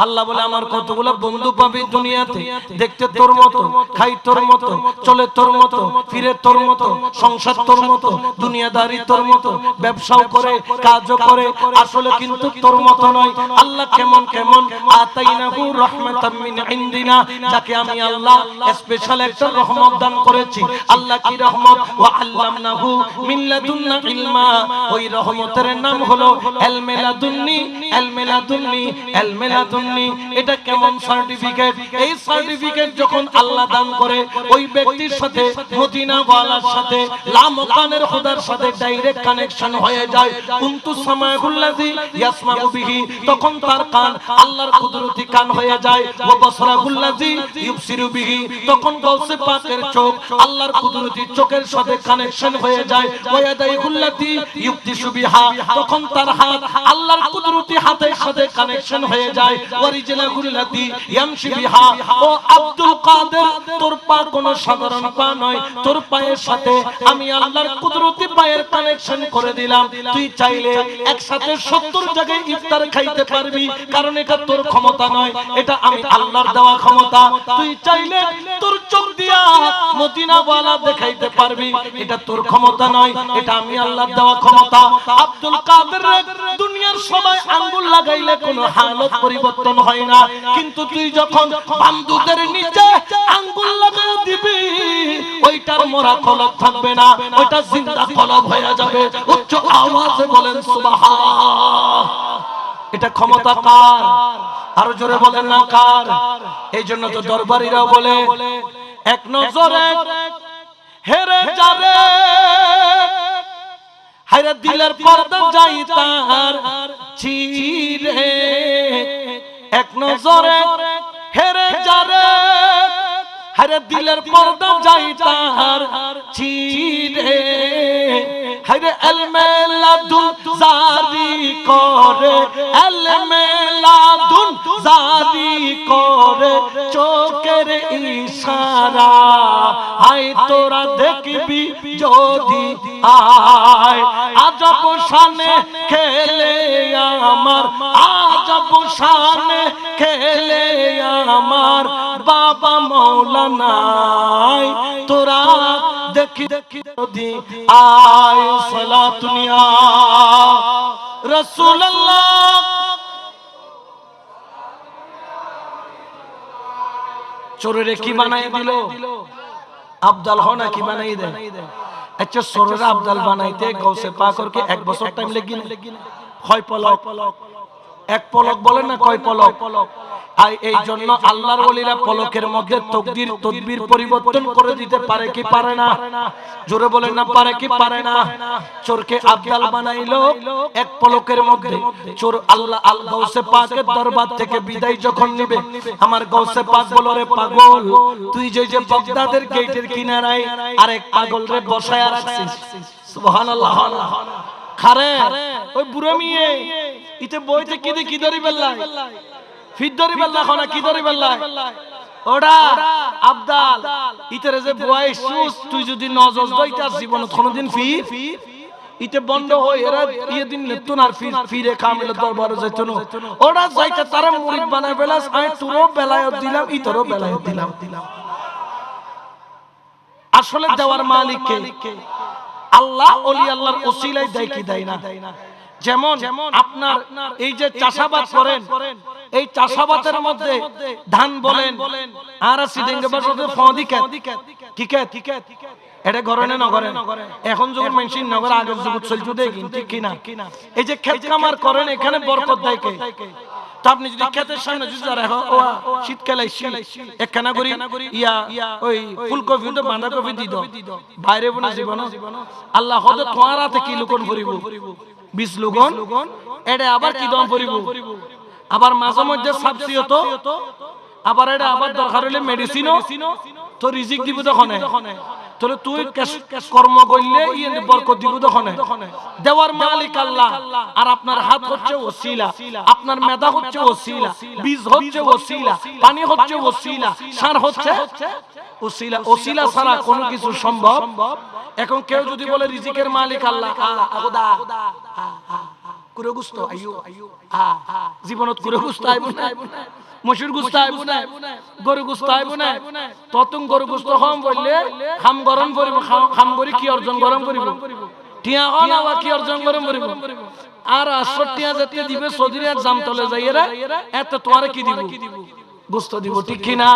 আল্লাহ বলে আমার কতগুলো বন্ধু পাবি দুনিয়াতে, দেখতে তোর মতো, খাই তোর মতো, চলে তোর মতো, ফিরে তোর মতো, সংসার তোর মতো, দুনিয়াদারি তোর মতো, ব্যবসাও করে, কাজও করে, আসলে কিন্তু তোর মতো নয়। আল্লাহ কেমন কেমন? আতাইনাহু রাহমাতাম মিন ইনদিনা, যাকে আমি আল্লাহ স্পেশাল একটা রহমত দান করেছি। আল্লাহ কি রহমত? ওয়া আল্লামনাহু মিন লাদুন্না ইলমা, ওই রহমতের নাম হলো ইলমে লাদুন্নি। ইলমে লাদুন্নি, ইলমে লাদুন্নি এটা কেমন সার্টিফিকেট? এই সার্টিফিকেট যখন আল্লাহ দান করে ওই ব্যক্তির সাথে মদিনা ওয়ালার সাথে লামকানের খোদার সাথে ডাইরেক্ট কানেকশন হয়ে যায়। কুনতু সামাউল্লাযী ইয়াসমাউ বিহি, তখন তার কান আল্লাহর কুদরতি কান হয়ে যায়। ওয়া বাসরাহুল্লাযী ইউবসিরু বিহি, তখন গৌসে পাকের চোখ আল্লাহর কুদরতি চোখের সাথে কানেকশন হয়ে যায়। ওয়া ইয়াদাইহুল্লাতী ইউবতিশু বিহা, তখন তার হাত আল্লাহর কুদরতি হাতের সাথে কানেকশন হয়ে যায়। ওয়ারিজলাহুল্লাতী ইয়ামশি বিহা, ও আব্দুল কাদের তোর পা কোনো সাধারণ পা নয়, তোর পায়ের সাথে আমি আল্লাহর কুদরতি পায়ের কানেকশন করে দিলাম। তুই চাইলে একসাথে 70 জায়গায় ইফতার খাইতে পারবি, কারণ এটা তোর ক্ষমতা নয়, এটা আমি আল্লাহর দেওয়া ক্ষমতা। তুই চাইলে তোর চোখ দিয়া মদিনা ওয়ালা দেখাইতে পারবি, এটা তোর ক্ষমতা নয়, এটা আমি আল্লাহর দেওয়া ক্ষমতা। আব্দুল কাদের দুনিয়ার সবাই আঙ্গুল লাগাইলে কোনো হালত পরিবর্তন হয় না, কিন্তু তুই যখন বান্দুদের নিচে আঙ্গুল লাগাই দিবি, ওইটার মরা কলব থাকবে না, ওইটা জিন্দা কলব হয়ে যাবে। উচ্চ আওয়াজে বলেন সুবহান। এটা ক্ষমতা কার? আরো জোরে বলেন না কার? এই জন্য তো দরবারীরাও বলে এক নজরে হেরে যারে, হায়রে দিলের পর্দা যাই তার ছিঁড়ে, এক নজরে হেরে যারে, হায়রে দিলের পর্দা যাই তার ছিঁড়ে, হায়রে ইলমে লাদুন জারি করে, ইলমে লাদুন জারি করে, চোখের ইশারা আয় তোরা দেখবি যদি আয়, আজব শানে খেলে আমার, আজব শানে খেলে আমার বাবা মৌলানা, তোরা দেখি দেখি যদি আয়। সালাতুনিয়া রাসূলুল্লাহ। চোরেরে কি বানাই দিল? আবদাল হনা কি বানাই দেয়? আচ্ছা চোরেরা আবদাল বানাইতে গৌসে পাকরকে 1 বছর টাইম লেগে না? কয় পলক? 1 পলক বলেন না, কয় পলক? আর এই জন্য আল্লাহর ওলিরা পলকের মধ্যে তকদির তদবির পরিবর্তন করে দিতে পারে কি পারে না? জোরে বলেন না, পারে কি পারে না? চোরকে আবদাল বানাইলো 1 পলকের মধ্যে। চোর আল্লাহ আল গৌসে পাকের দরবার থেকে বিদায় যখন নেবে, আমার গৌসে পাক বলে রে পাগল, তুই যে যে বাগদাদের গেটের কিনারায় আরেক পাগল রে বসায়া রাখছিস। সুবহানাল্লাহ। খারে ওই বুড়ো মিয়ে ইতে বইতে কি দেখি ধরি বেল্লাই ফির ধরি বেল্লা খনা কি ধরি বেল্লা ওডা আবদাল ইতরে যে বয়স তুই যদি নজর দইতার জীবনত কোনদিন ফির ইতে বন্ধ হয় এরা ইয়ে দিন নতুন আর ফিরে কামিল দরবারে যাইতো না ওরা যাইতে তারা মুরিদ বানায় বেলাস আমি তোরও বেলায়ত দিলাম ইতরও বেলায়ত দিলাম আসলে দেওয়ার মালিক কে আল্লাহ ওলি আল্লাহর ওসিলায় দেয় কি দেয় না যেমন আপনার এই যে চাষাবাদ করেন এই চাষাবাদের মধ্যে ধান বলেন আর সিদেঙ্গে বসতে ফদি কে কি কে এটা গরনে নগরে এখন যখন মেশিন নগর আগের যুগ চলতে দেখি ঠিক কিনা এই যে ক্ষেত কামার করেন এখানে বরকত দেয় কে তো আপনি যদি ক্ষেতের সামনে যদি রাখো শীতকালে একখানা করি ইয়া ওই ফুলকপি তো বাঁধাকপি দিত বাইরে বনে জীবন আল্লাহ হয়তো তোমার হাতে কি লুকন ভরিব 20 লুকন এটা আবার কি দম ভরিব আবার মাঝে মধ্যে সাবসি হতো আবার এটা আবার দরকার হলে মেডিসিনও তো রিজিক দিব তখন তাহলে তুই কর্ম করলে ইয়ে বরকত দিব তখন দেওয়ার মালিক আল্লাহ আর আপনার হাত হচ্ছে ওসিলা আপনার মেধা হচ্ছে ওসিলা বীজ হচ্ছে ওসিলা পানি হচ্ছে ওসিলা সার হচ্ছে ওসিলা ওসিলা ছাড়া কোনো কিছু সম্ভব এখন কেউ যদি বলে রিজিকের মালিক আল্লাহ আগোদা কুরে গুস্ত আইও জীবনত কুরে গুস্ত আইব না মশুর গুস্ত আইব না গরু গুস্ত আইব না ততুং গরু গুস্ত কম বললে খাম গরম করিব খাম করি কি অর্জন গরম করিব টিয়া হন আবার কি অর্জন গরম করিব আর 80 টিয়া যেতে দিবে সৌদির জাম তলে যাইরা এত তোরে কি দিব গুস্ত দিব ঠিক কি না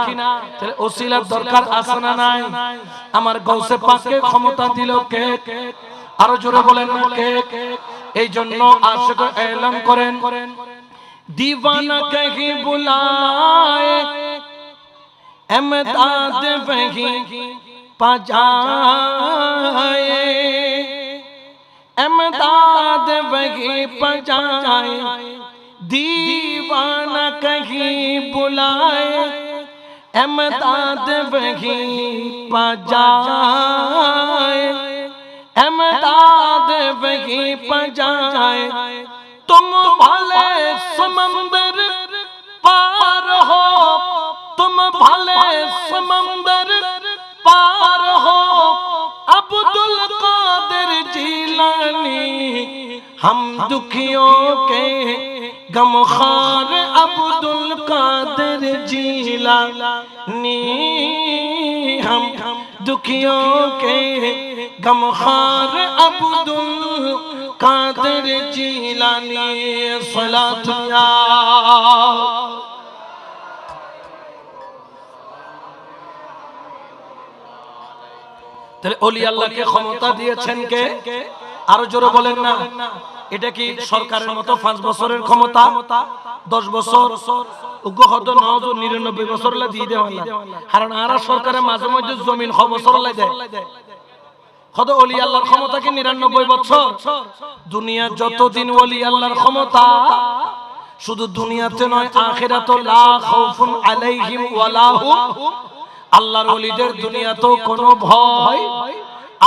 তাহলে ওসিলার দরকার আছে না নাই আমার গৌসে পাককে ক্ষমতা দিল কে আরো জোরে বলেন না কে এই জন্য আশিক এলান করেন दीवाना कहीं बुलाए अहमदाद वहीं पजाए अहमदाद वहीं पजाए दीवाना कहीं बुलाए अहमदाद वहीं पजाए अहमदाद वहीं पजाए तुम भले समंदर पार हो तुम भले समंदर पार हो अब्दुल कादिर जिलानी हम दुखियों के गमखार अब्दुल कादिर जिलानी हम दुखियों के गमखार अब्दुल कादिर जिलानी सलात या তাহলে ওলি আল্লাহকে ক্ষমতা দিয়েছেন কে আরো জোরে বলেন না এটা কি সরকারের মতো 5 বছরের ক্ষমতা 10 বছর উগ্র হদ 99 বছর লা দিয়ে দেওয়া কারণ আর সরকারের মাঝে মধ্যে জমিন 6 বছর লা দেয় কত ওলি আল্লাহর ক্ষমতা কি 99 বছর দুনিয়া যতদিন ওলি আল্লাহর ক্ষমতা শুধু দুনিয়াতে নয় আখিরাতে লা খাউফুন আলাইহিম ওয়ালা হুম আল্লাহর ওলিদের দুনিয়াতেও কোনো ভয়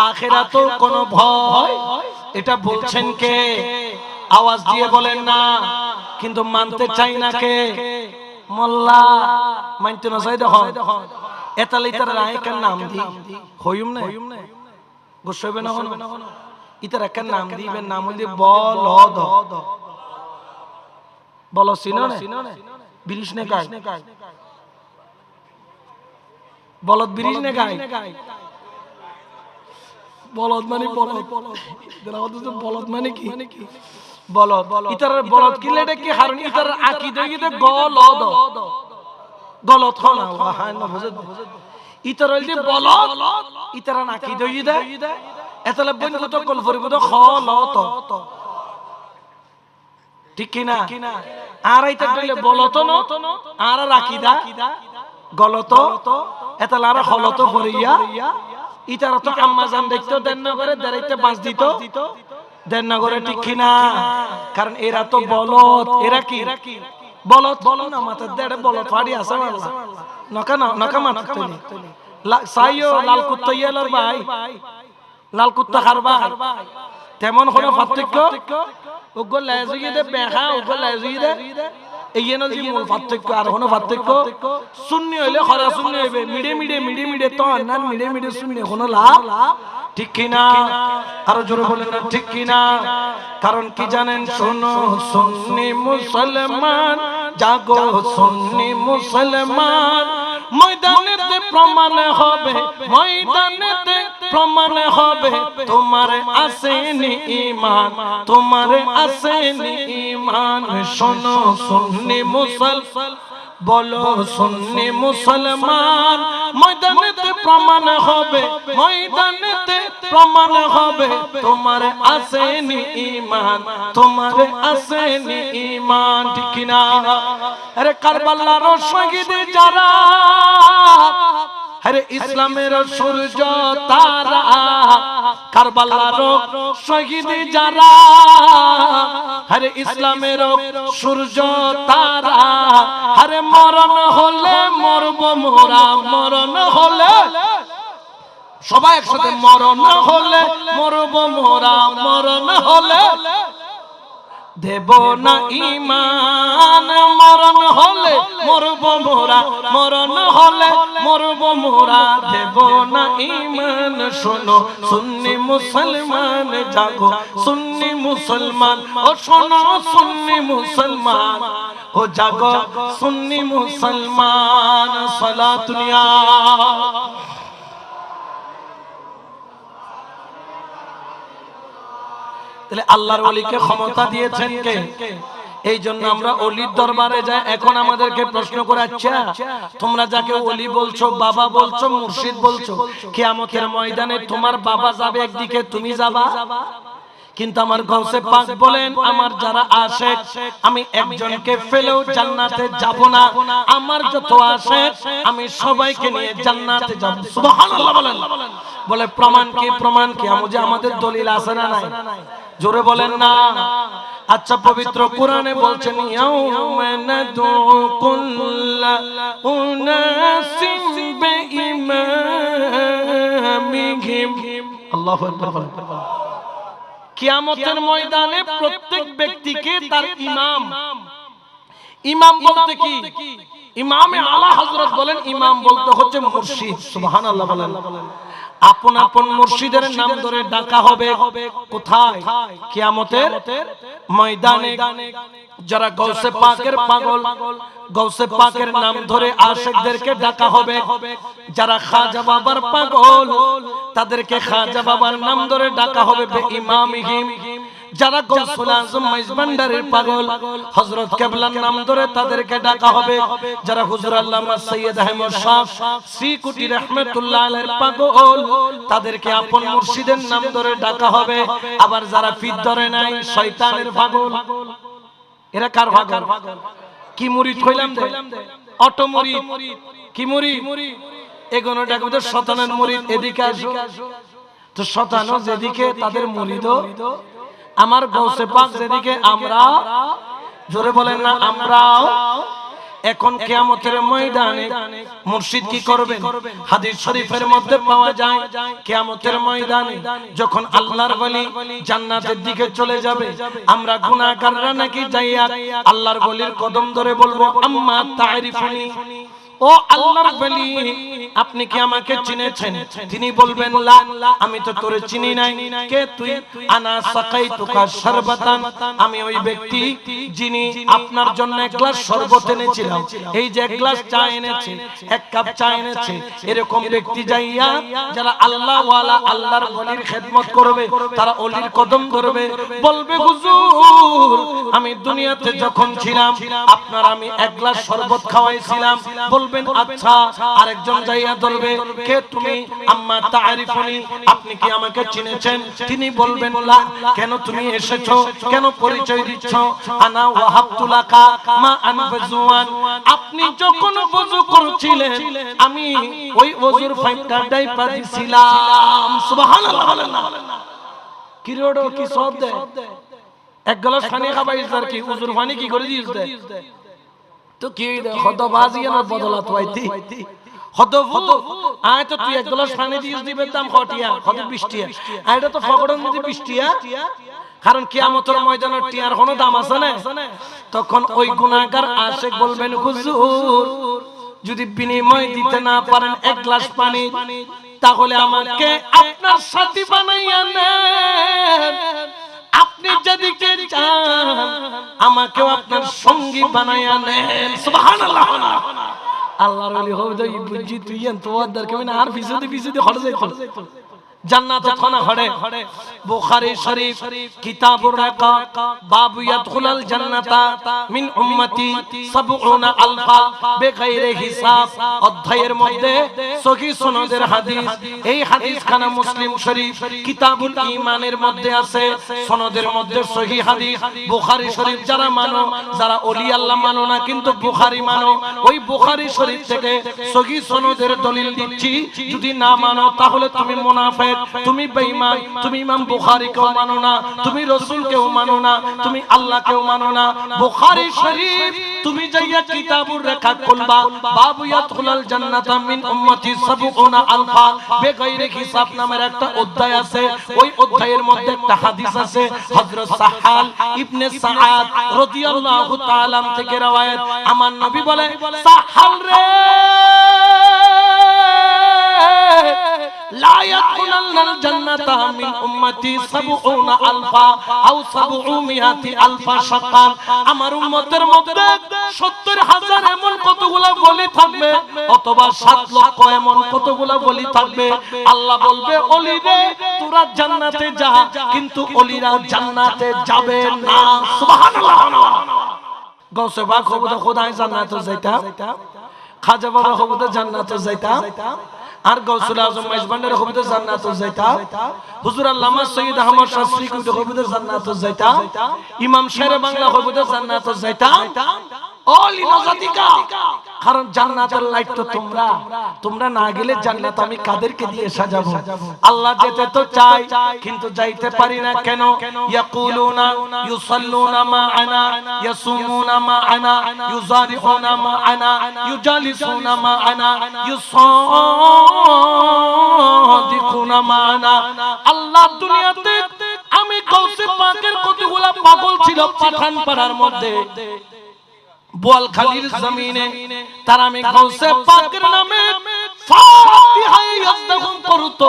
আখিরাতেও কোনো ভয় এটা বলছেন কে আওয়াজ দিয়ে বলেন না কিন্তু মানতে চাই না কে মোল্লা মানতে না চাই দেখো এতালে ইতার রায়কার নাম দি হইম না গোসবে না হন ইতার একটা নাম দিবেন নাম হইলে বলদ বল চিনো না বিরিশ নে গায় বলদ বিরিশ নে গায় বলদ মানে বলদ বলদ মানে কি বলদ ইতার বলদ কি লেডে কি হারুন ইতার আকীদা গিতে গলদ গলত হনা ওয়া না বুঝে ইতার হইলে বলদ ইতার আকীদা গিতে এতলে বন্ধু তো কল ফরিব তো খলত ঠিক কি না আর আইতা কইলে বলত ন আর আকীদা গলত এতলে আর খলত ফরিয়া ইতার তো আম্মা জান দেখতো দেন না করে দাঁড়াইতে বাঁচ দিত দেন না করে ঠিক কি না কারণ এরা তো বলত এরা কি বলত বলো না মাথা দেড়ে বলত ফাড়ি আছে আল্লাহ নকা না নকা মাথা তুলি সাইও লাল কুত্তা ইয়ালার ভাই লাল কুত্তা খারবা তেমন কোন পার্থক্য ওগো লাজুগি দে বেখা ওগো লাজুগি দে এই এনে যে মূল পার্থক্য আর কোনো পার্থক্য সুন্নি হইলে খরা সুন্নি হইবে মিডে মিডে তো না মিডে সুন্নি কোনো লাভ ঠিক কি না আরো জোরে বলেন না ঠিক কি না কারণ কি জানেন শোনো সুন্নি মুসলমান জাগো সুন্নি মুসলমান ময়দানেতে প্রমাণ হবে ময়দানেতে প্রমাণ হবে তোমার আসেনি ঈমান তোমার আসেনি ঈমান শোনো সুন্নি মুসলমান বলো সুন্নি মুসলমান ময়দানেতে প্রমাণ হবে ময়দানেতে প্রমাণ হবে তোমার আসেনি ঈমান তোমার আসেনি ঈমান ঠিক কি না আরে কারবালার শহীদ যারা আরে ইসলামের সূর্য তারা কারবালার শহীদ যারা আরে ইসলামের সূর্য তারা আরে মরণ হলে মরব মোরা মরণ হলে সবাই একসাথে মরণ হলে মরব মোরা মরণ হলে দেব না ঈমান মরণ হলে মরব মোরা মরণ হলে মরব মোরা দেব না ঈমান শোনো সুন্নি মুসলমান জাগো সুন্নি মুসলমান ও শোনো সুন্নি মুসলমান ও জাগো সুন্নি মুসলমান সালাতুন ইয়া তাহলে আল্লাহর ওলিকে ক্ষমতা দিয়েছেন কে এই জন্য আমরা ওলির দরবারে যাই এখন আমাদেরকে প্রশ্ন করে আচ্ছা তোমরা যাকে ওলি বলছো বাবা বলছো মুর্শিদ বলছো কিয়ামতের ময়দানে তোমার বাবা যাবে একদিকে তুমি যাবা কিন্তু আমার গাউসে পাক বলেন আমার যারা আশিক আমি একজনকে ফেলেও জান্নাতে যাব না আমার যত আশিক আমি সবাইকে নিয়ে জান্নাতে যাব সুবহানাল্লাহ বলেন বলে প্রমাণ কি আমাদের দলিল আছে না নাই জোরে বলেন না আচ্ছা পবিত্র কোরআনে বলছেন ইয়াউমা নাদউ কুল্লা উনাসিম বিইমামিহিম আল্লাহু আকবার কিয়ামতের ময়দানে প্রত্যেক ব্যক্তিকে তার ইমাম বলতে কি ইমামে আলা হযরত বলেন ইমাম বলতে হচ্ছে মুর্শিদ সুবহানাল্লাহ বলেন আপন আপন মুর্শিদের নাম ধরে ডাকা হবে কোথায় কিয়ামতের ময়দানে যারা গাউসে পাকের পাগল গাউসে পাকের নাম ধরে আশিকদেরকে ডাকা হবে যারা খাজা বাবার পাগল তাদেরকে খাজা বাবার নাম ধরে ডাকা হবে বেঈমামিহিম যারা গৌসুল আজম মাইজবান্ডারের পাগল হযরত কেবলার নাম ধরে তাদেরকে ডাকা হবে যারা হুজুর আল্লামা সৈয়দ আহমদ শাহ শ্রীকুটি রাহমাতুল্লাহ আলাইহির পাগল তাদেরকে আপন মুর্শিদের নাম ধরে ডাকা হবে আবার যারা ফিদ ধরে নাই শয়তানের পাগল এরা কার পাগল কি মুরিদ কইলাম দে অটো মুরিদ কি মুরিদ এগোনো ডাকবে তো শয়তানের মুরিদ এদিকে আসো তো শয়তানও যেদিকে তাদের মুরিদও আমার গাউসে পাক যেদিকে আমরা জোরে বলেন না আমরাও এখন কিয়ামতের ময়দানে মুর্শিদ কি করবেন হাদিস শরীফের মধ্যে পাওয়া যায় কিয়ামতের ময়দানে যখন আল্লাহর ওলি জান্নাতের দিকে চলে যাবে আমরা গুনাহগাররা নাকি যাইয়া আল্লাহর ওলির কদম ধরে বলবো আম্মা তারিফুনি ও আল্লাহর ওলি আপনি কি আমাকে চিনেছেন তিনি বলবেন লা আমি তো তোরে চিনি নাই কে তুই আনা সাকাইতুকা শারবাতান আমি ওই ব্যক্তি যিনি আপনার জন্য এক গ্লাস শরবত এনেছিলাম এই যে এক গ্লাস চা এনেছে এক কাপ চা এনেছে এরকম ব্যক্তি যাইয়া যারা আল্লাহ ওয়ালা আল্লাহর ওলির খেদমত করবে তারা ওলির কদম ধরবে বলবে হুজুর আমি দুনিয়াতে যখন ছিলাম আপনার আমি এক গ্লাস শরবত খাওয়াইছিলাম বলবেন আচ্ছা আরেকজন যাইয়া ধরবে কে তুমি আম্মা তারিফুনি আপনি কি আমাকে চিনেছেন তিনি বলবেন লা কেন তুমি এসেছো কেন পরিচয় দিচ্ছ আনা ওয়াহাবতুলাকা মা আনফাজুয়ান আপনি যখন ওযু করছিলেন আমি ওই ওযুর ফাইটা ডাইপা দিছিলাম সুবহানাল্লাহ বলেন না কি রোডো কি সব দে এক গ্লাস পানি খাবাইছ আর কি ওযুর পানি কি করে দিছ দে তো কি হতবাজি না বদলাত হইতি হতফু আয় তো তুই এক গ্লাস পানি দিস দিবে দাম কটিয়া কত 20 টাকা আইটা তো ফকড়ের মধ্যে 20 টাকা কারণ কিয়ামতের ময়দানে টিয়ার কোনো দাম আছে না। তখন ওই গুনাহগার আশিক বলবেন, হুজুর যদি বিনিময় দিতে না পারেন এক গ্লাস পানি, তাহলে আমাকে আপনার সাথী বানাইয়া নেন। আপনি যেদিকে যান আমাকেও আপনার সঙ্গী বানাইয়া নেন। সুবহানাল্লাহ। আল্লাহর ওলি হবে বুঝি তুই তো ওদের কেমন আর পিছুদি হড় যাইতো জান্নাত খানা হড়ে। বুখারী শরীফ কিতাবুর রাকাত বাবু ইয়াদখুলাল জান্নাতা মিন উম্মতি ৭০ আলফা বেগাইরে হিসাব অধ্যায়ের মধ্যে সহিহ সনদের হাদিস। এই হাদিস খানা মুসলিম শরীফ কিতাবুল ঈমানের মধ্যে আছে, সনদের মধ্যে সহিহ হাদিস। বুখারী শরীফ যারা মানো, যারা ওলি আল্লাহ মানো না কিন্তু বুখারী মানো, ওই বুখারী শরীফ থেকে সহিহ সনদের দলিল দিচ্ছি। যদি না মানো তাহলে তুমি মুনাফিক, তুমি বেঈমান, তুমি ইমাম বুখারীকেও মানো না, তুমি রাসূলকেও মানো না, তুমি আল্লাহকেও মানো না। বুখারী শরীফ তুমি যাইয়া কিতাবুর রাকাত খুলবা, বাবু ইয়াদখুলাল জান্নাতা মিন উম্মতি ৭০ আলফা বেগাইরে হিসাব নামের একটা অধ্যায় আছে। ওই অধ্যায়ের মধ্যে একটা হাদিস আছে, হযরত সাহাল ইবনে সাআদ রাদিয়াল্লাহু তাআলা থেকে রওয়ায়াত। আমার নবী বলে, সাহাল রে লা ইয়াদখুলুল জান্নাতা মিন উম্মতি ৭০ আলফা আও ৭০০ আলফা শাকান। আমার উম্মতের মধ্যে ৭০,০০০ এমন কতগুলা বলি থাকবে, অথবা ৭ লক্ষ এমন কতগুলা বলি থাকবে। আল্লাহ বলবে, ওলি রে তোরা জান্নাতে যা, কিন্তু ওলিরা জান্নাতে যাবে না। সুবহানাল্লাহ। গৌসে পাক হবে খোদাই জান্নাতে যাইতা, খাজা বাবা হবে জান্নাতে যাইতা, আর গৌসুল আজম মেজবানের হবে জান্নাতে যাইতা, হুজুর আল্লামা সৈয়দ আহমদ শাস্ত্রী হবে জান্নাতে যাইতা, ইমাম শেরে বাংলা হবে জান্নাতে যাইতা। ওলি নজাতিকা, কারণ জান্নাতের লাইট তো তোমরা না গেলে জান্নাত আমি কাদেরকে দিয়ে সাজাবো? আল্লাহ যেতে তো চাই কিন্তু যাইতে পারি না কেন? ইয়াকুলুনা ইউসাল্লুনা মা'আনা ইয়াসুমুনা মা'আনা ইউজারিউনা মা'আনা ইউজালিসুনা মা'আনা ইউসাদিকুনা মা'আনা। আল্লাহ দুনিয়াতে আমি গৌসে পাকের কতগুলা পাগল ছিল পাঠান পাড়ার মধ্যে, বোয়ালখালীর জমিনে, তারা আমি গৌসে পাকের নামে ফাতিহা ইয়াজদাহুম করতো।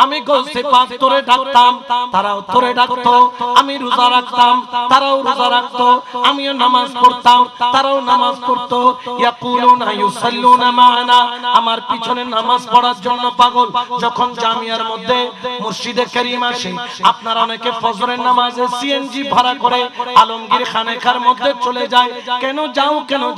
আমি গৌসে পাক তোরে ডাকতাম, তারাও তোরে ডাকতো। আমি রোজা রাখতাম, তারাও রোজা রাখতো। আমিও নামাজ পড়তাম, তারাও নামাজ পড়তো। ইয়াকুলুনা ইউসাল্লুনা মা'আনা, আমার পিছনে নামাজ পড়ার জন্য পাগল। যখন জামিয়ার মধ্যে মুর্শিদে কারীম আসে, আপনারা অনেকে ফজরের নামাজে সিএনজি ভাড়া করে আলমগীর খানেকার মধ্যে চলে যায়। কেন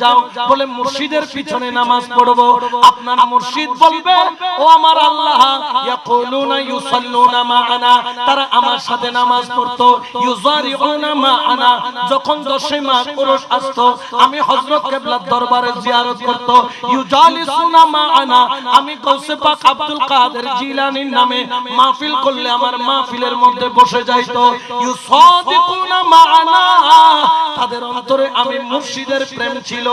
যাও? বলে মুর্শিদের পিছনে নামাজ পড়বো। আপনার মুর্শিদ বলবে, ও আমার আল্লাহ, ইয়াকুলুনা ইউসাল্লুনা মা'আনা, তারা আমার সাথে নামাজ পড়তো। ইউজারিউনা মা'আনা, যখন 10 মাস পুরুষ আসতো আমি হযরত কিবলার দরবারে জিয়ারত করত। ইউজালিসুনা মা'আনা, আমি গৌসে পাক আব্দুল কাদের জিলানীর নামে মাহফিল করলে আমার মাহফিলের মধ্যে বসে যাইতো। ইউসাদিকুনা মা'আনা, তাদের অন্তরে আমি মুর্শিদের প্রেম ছিল।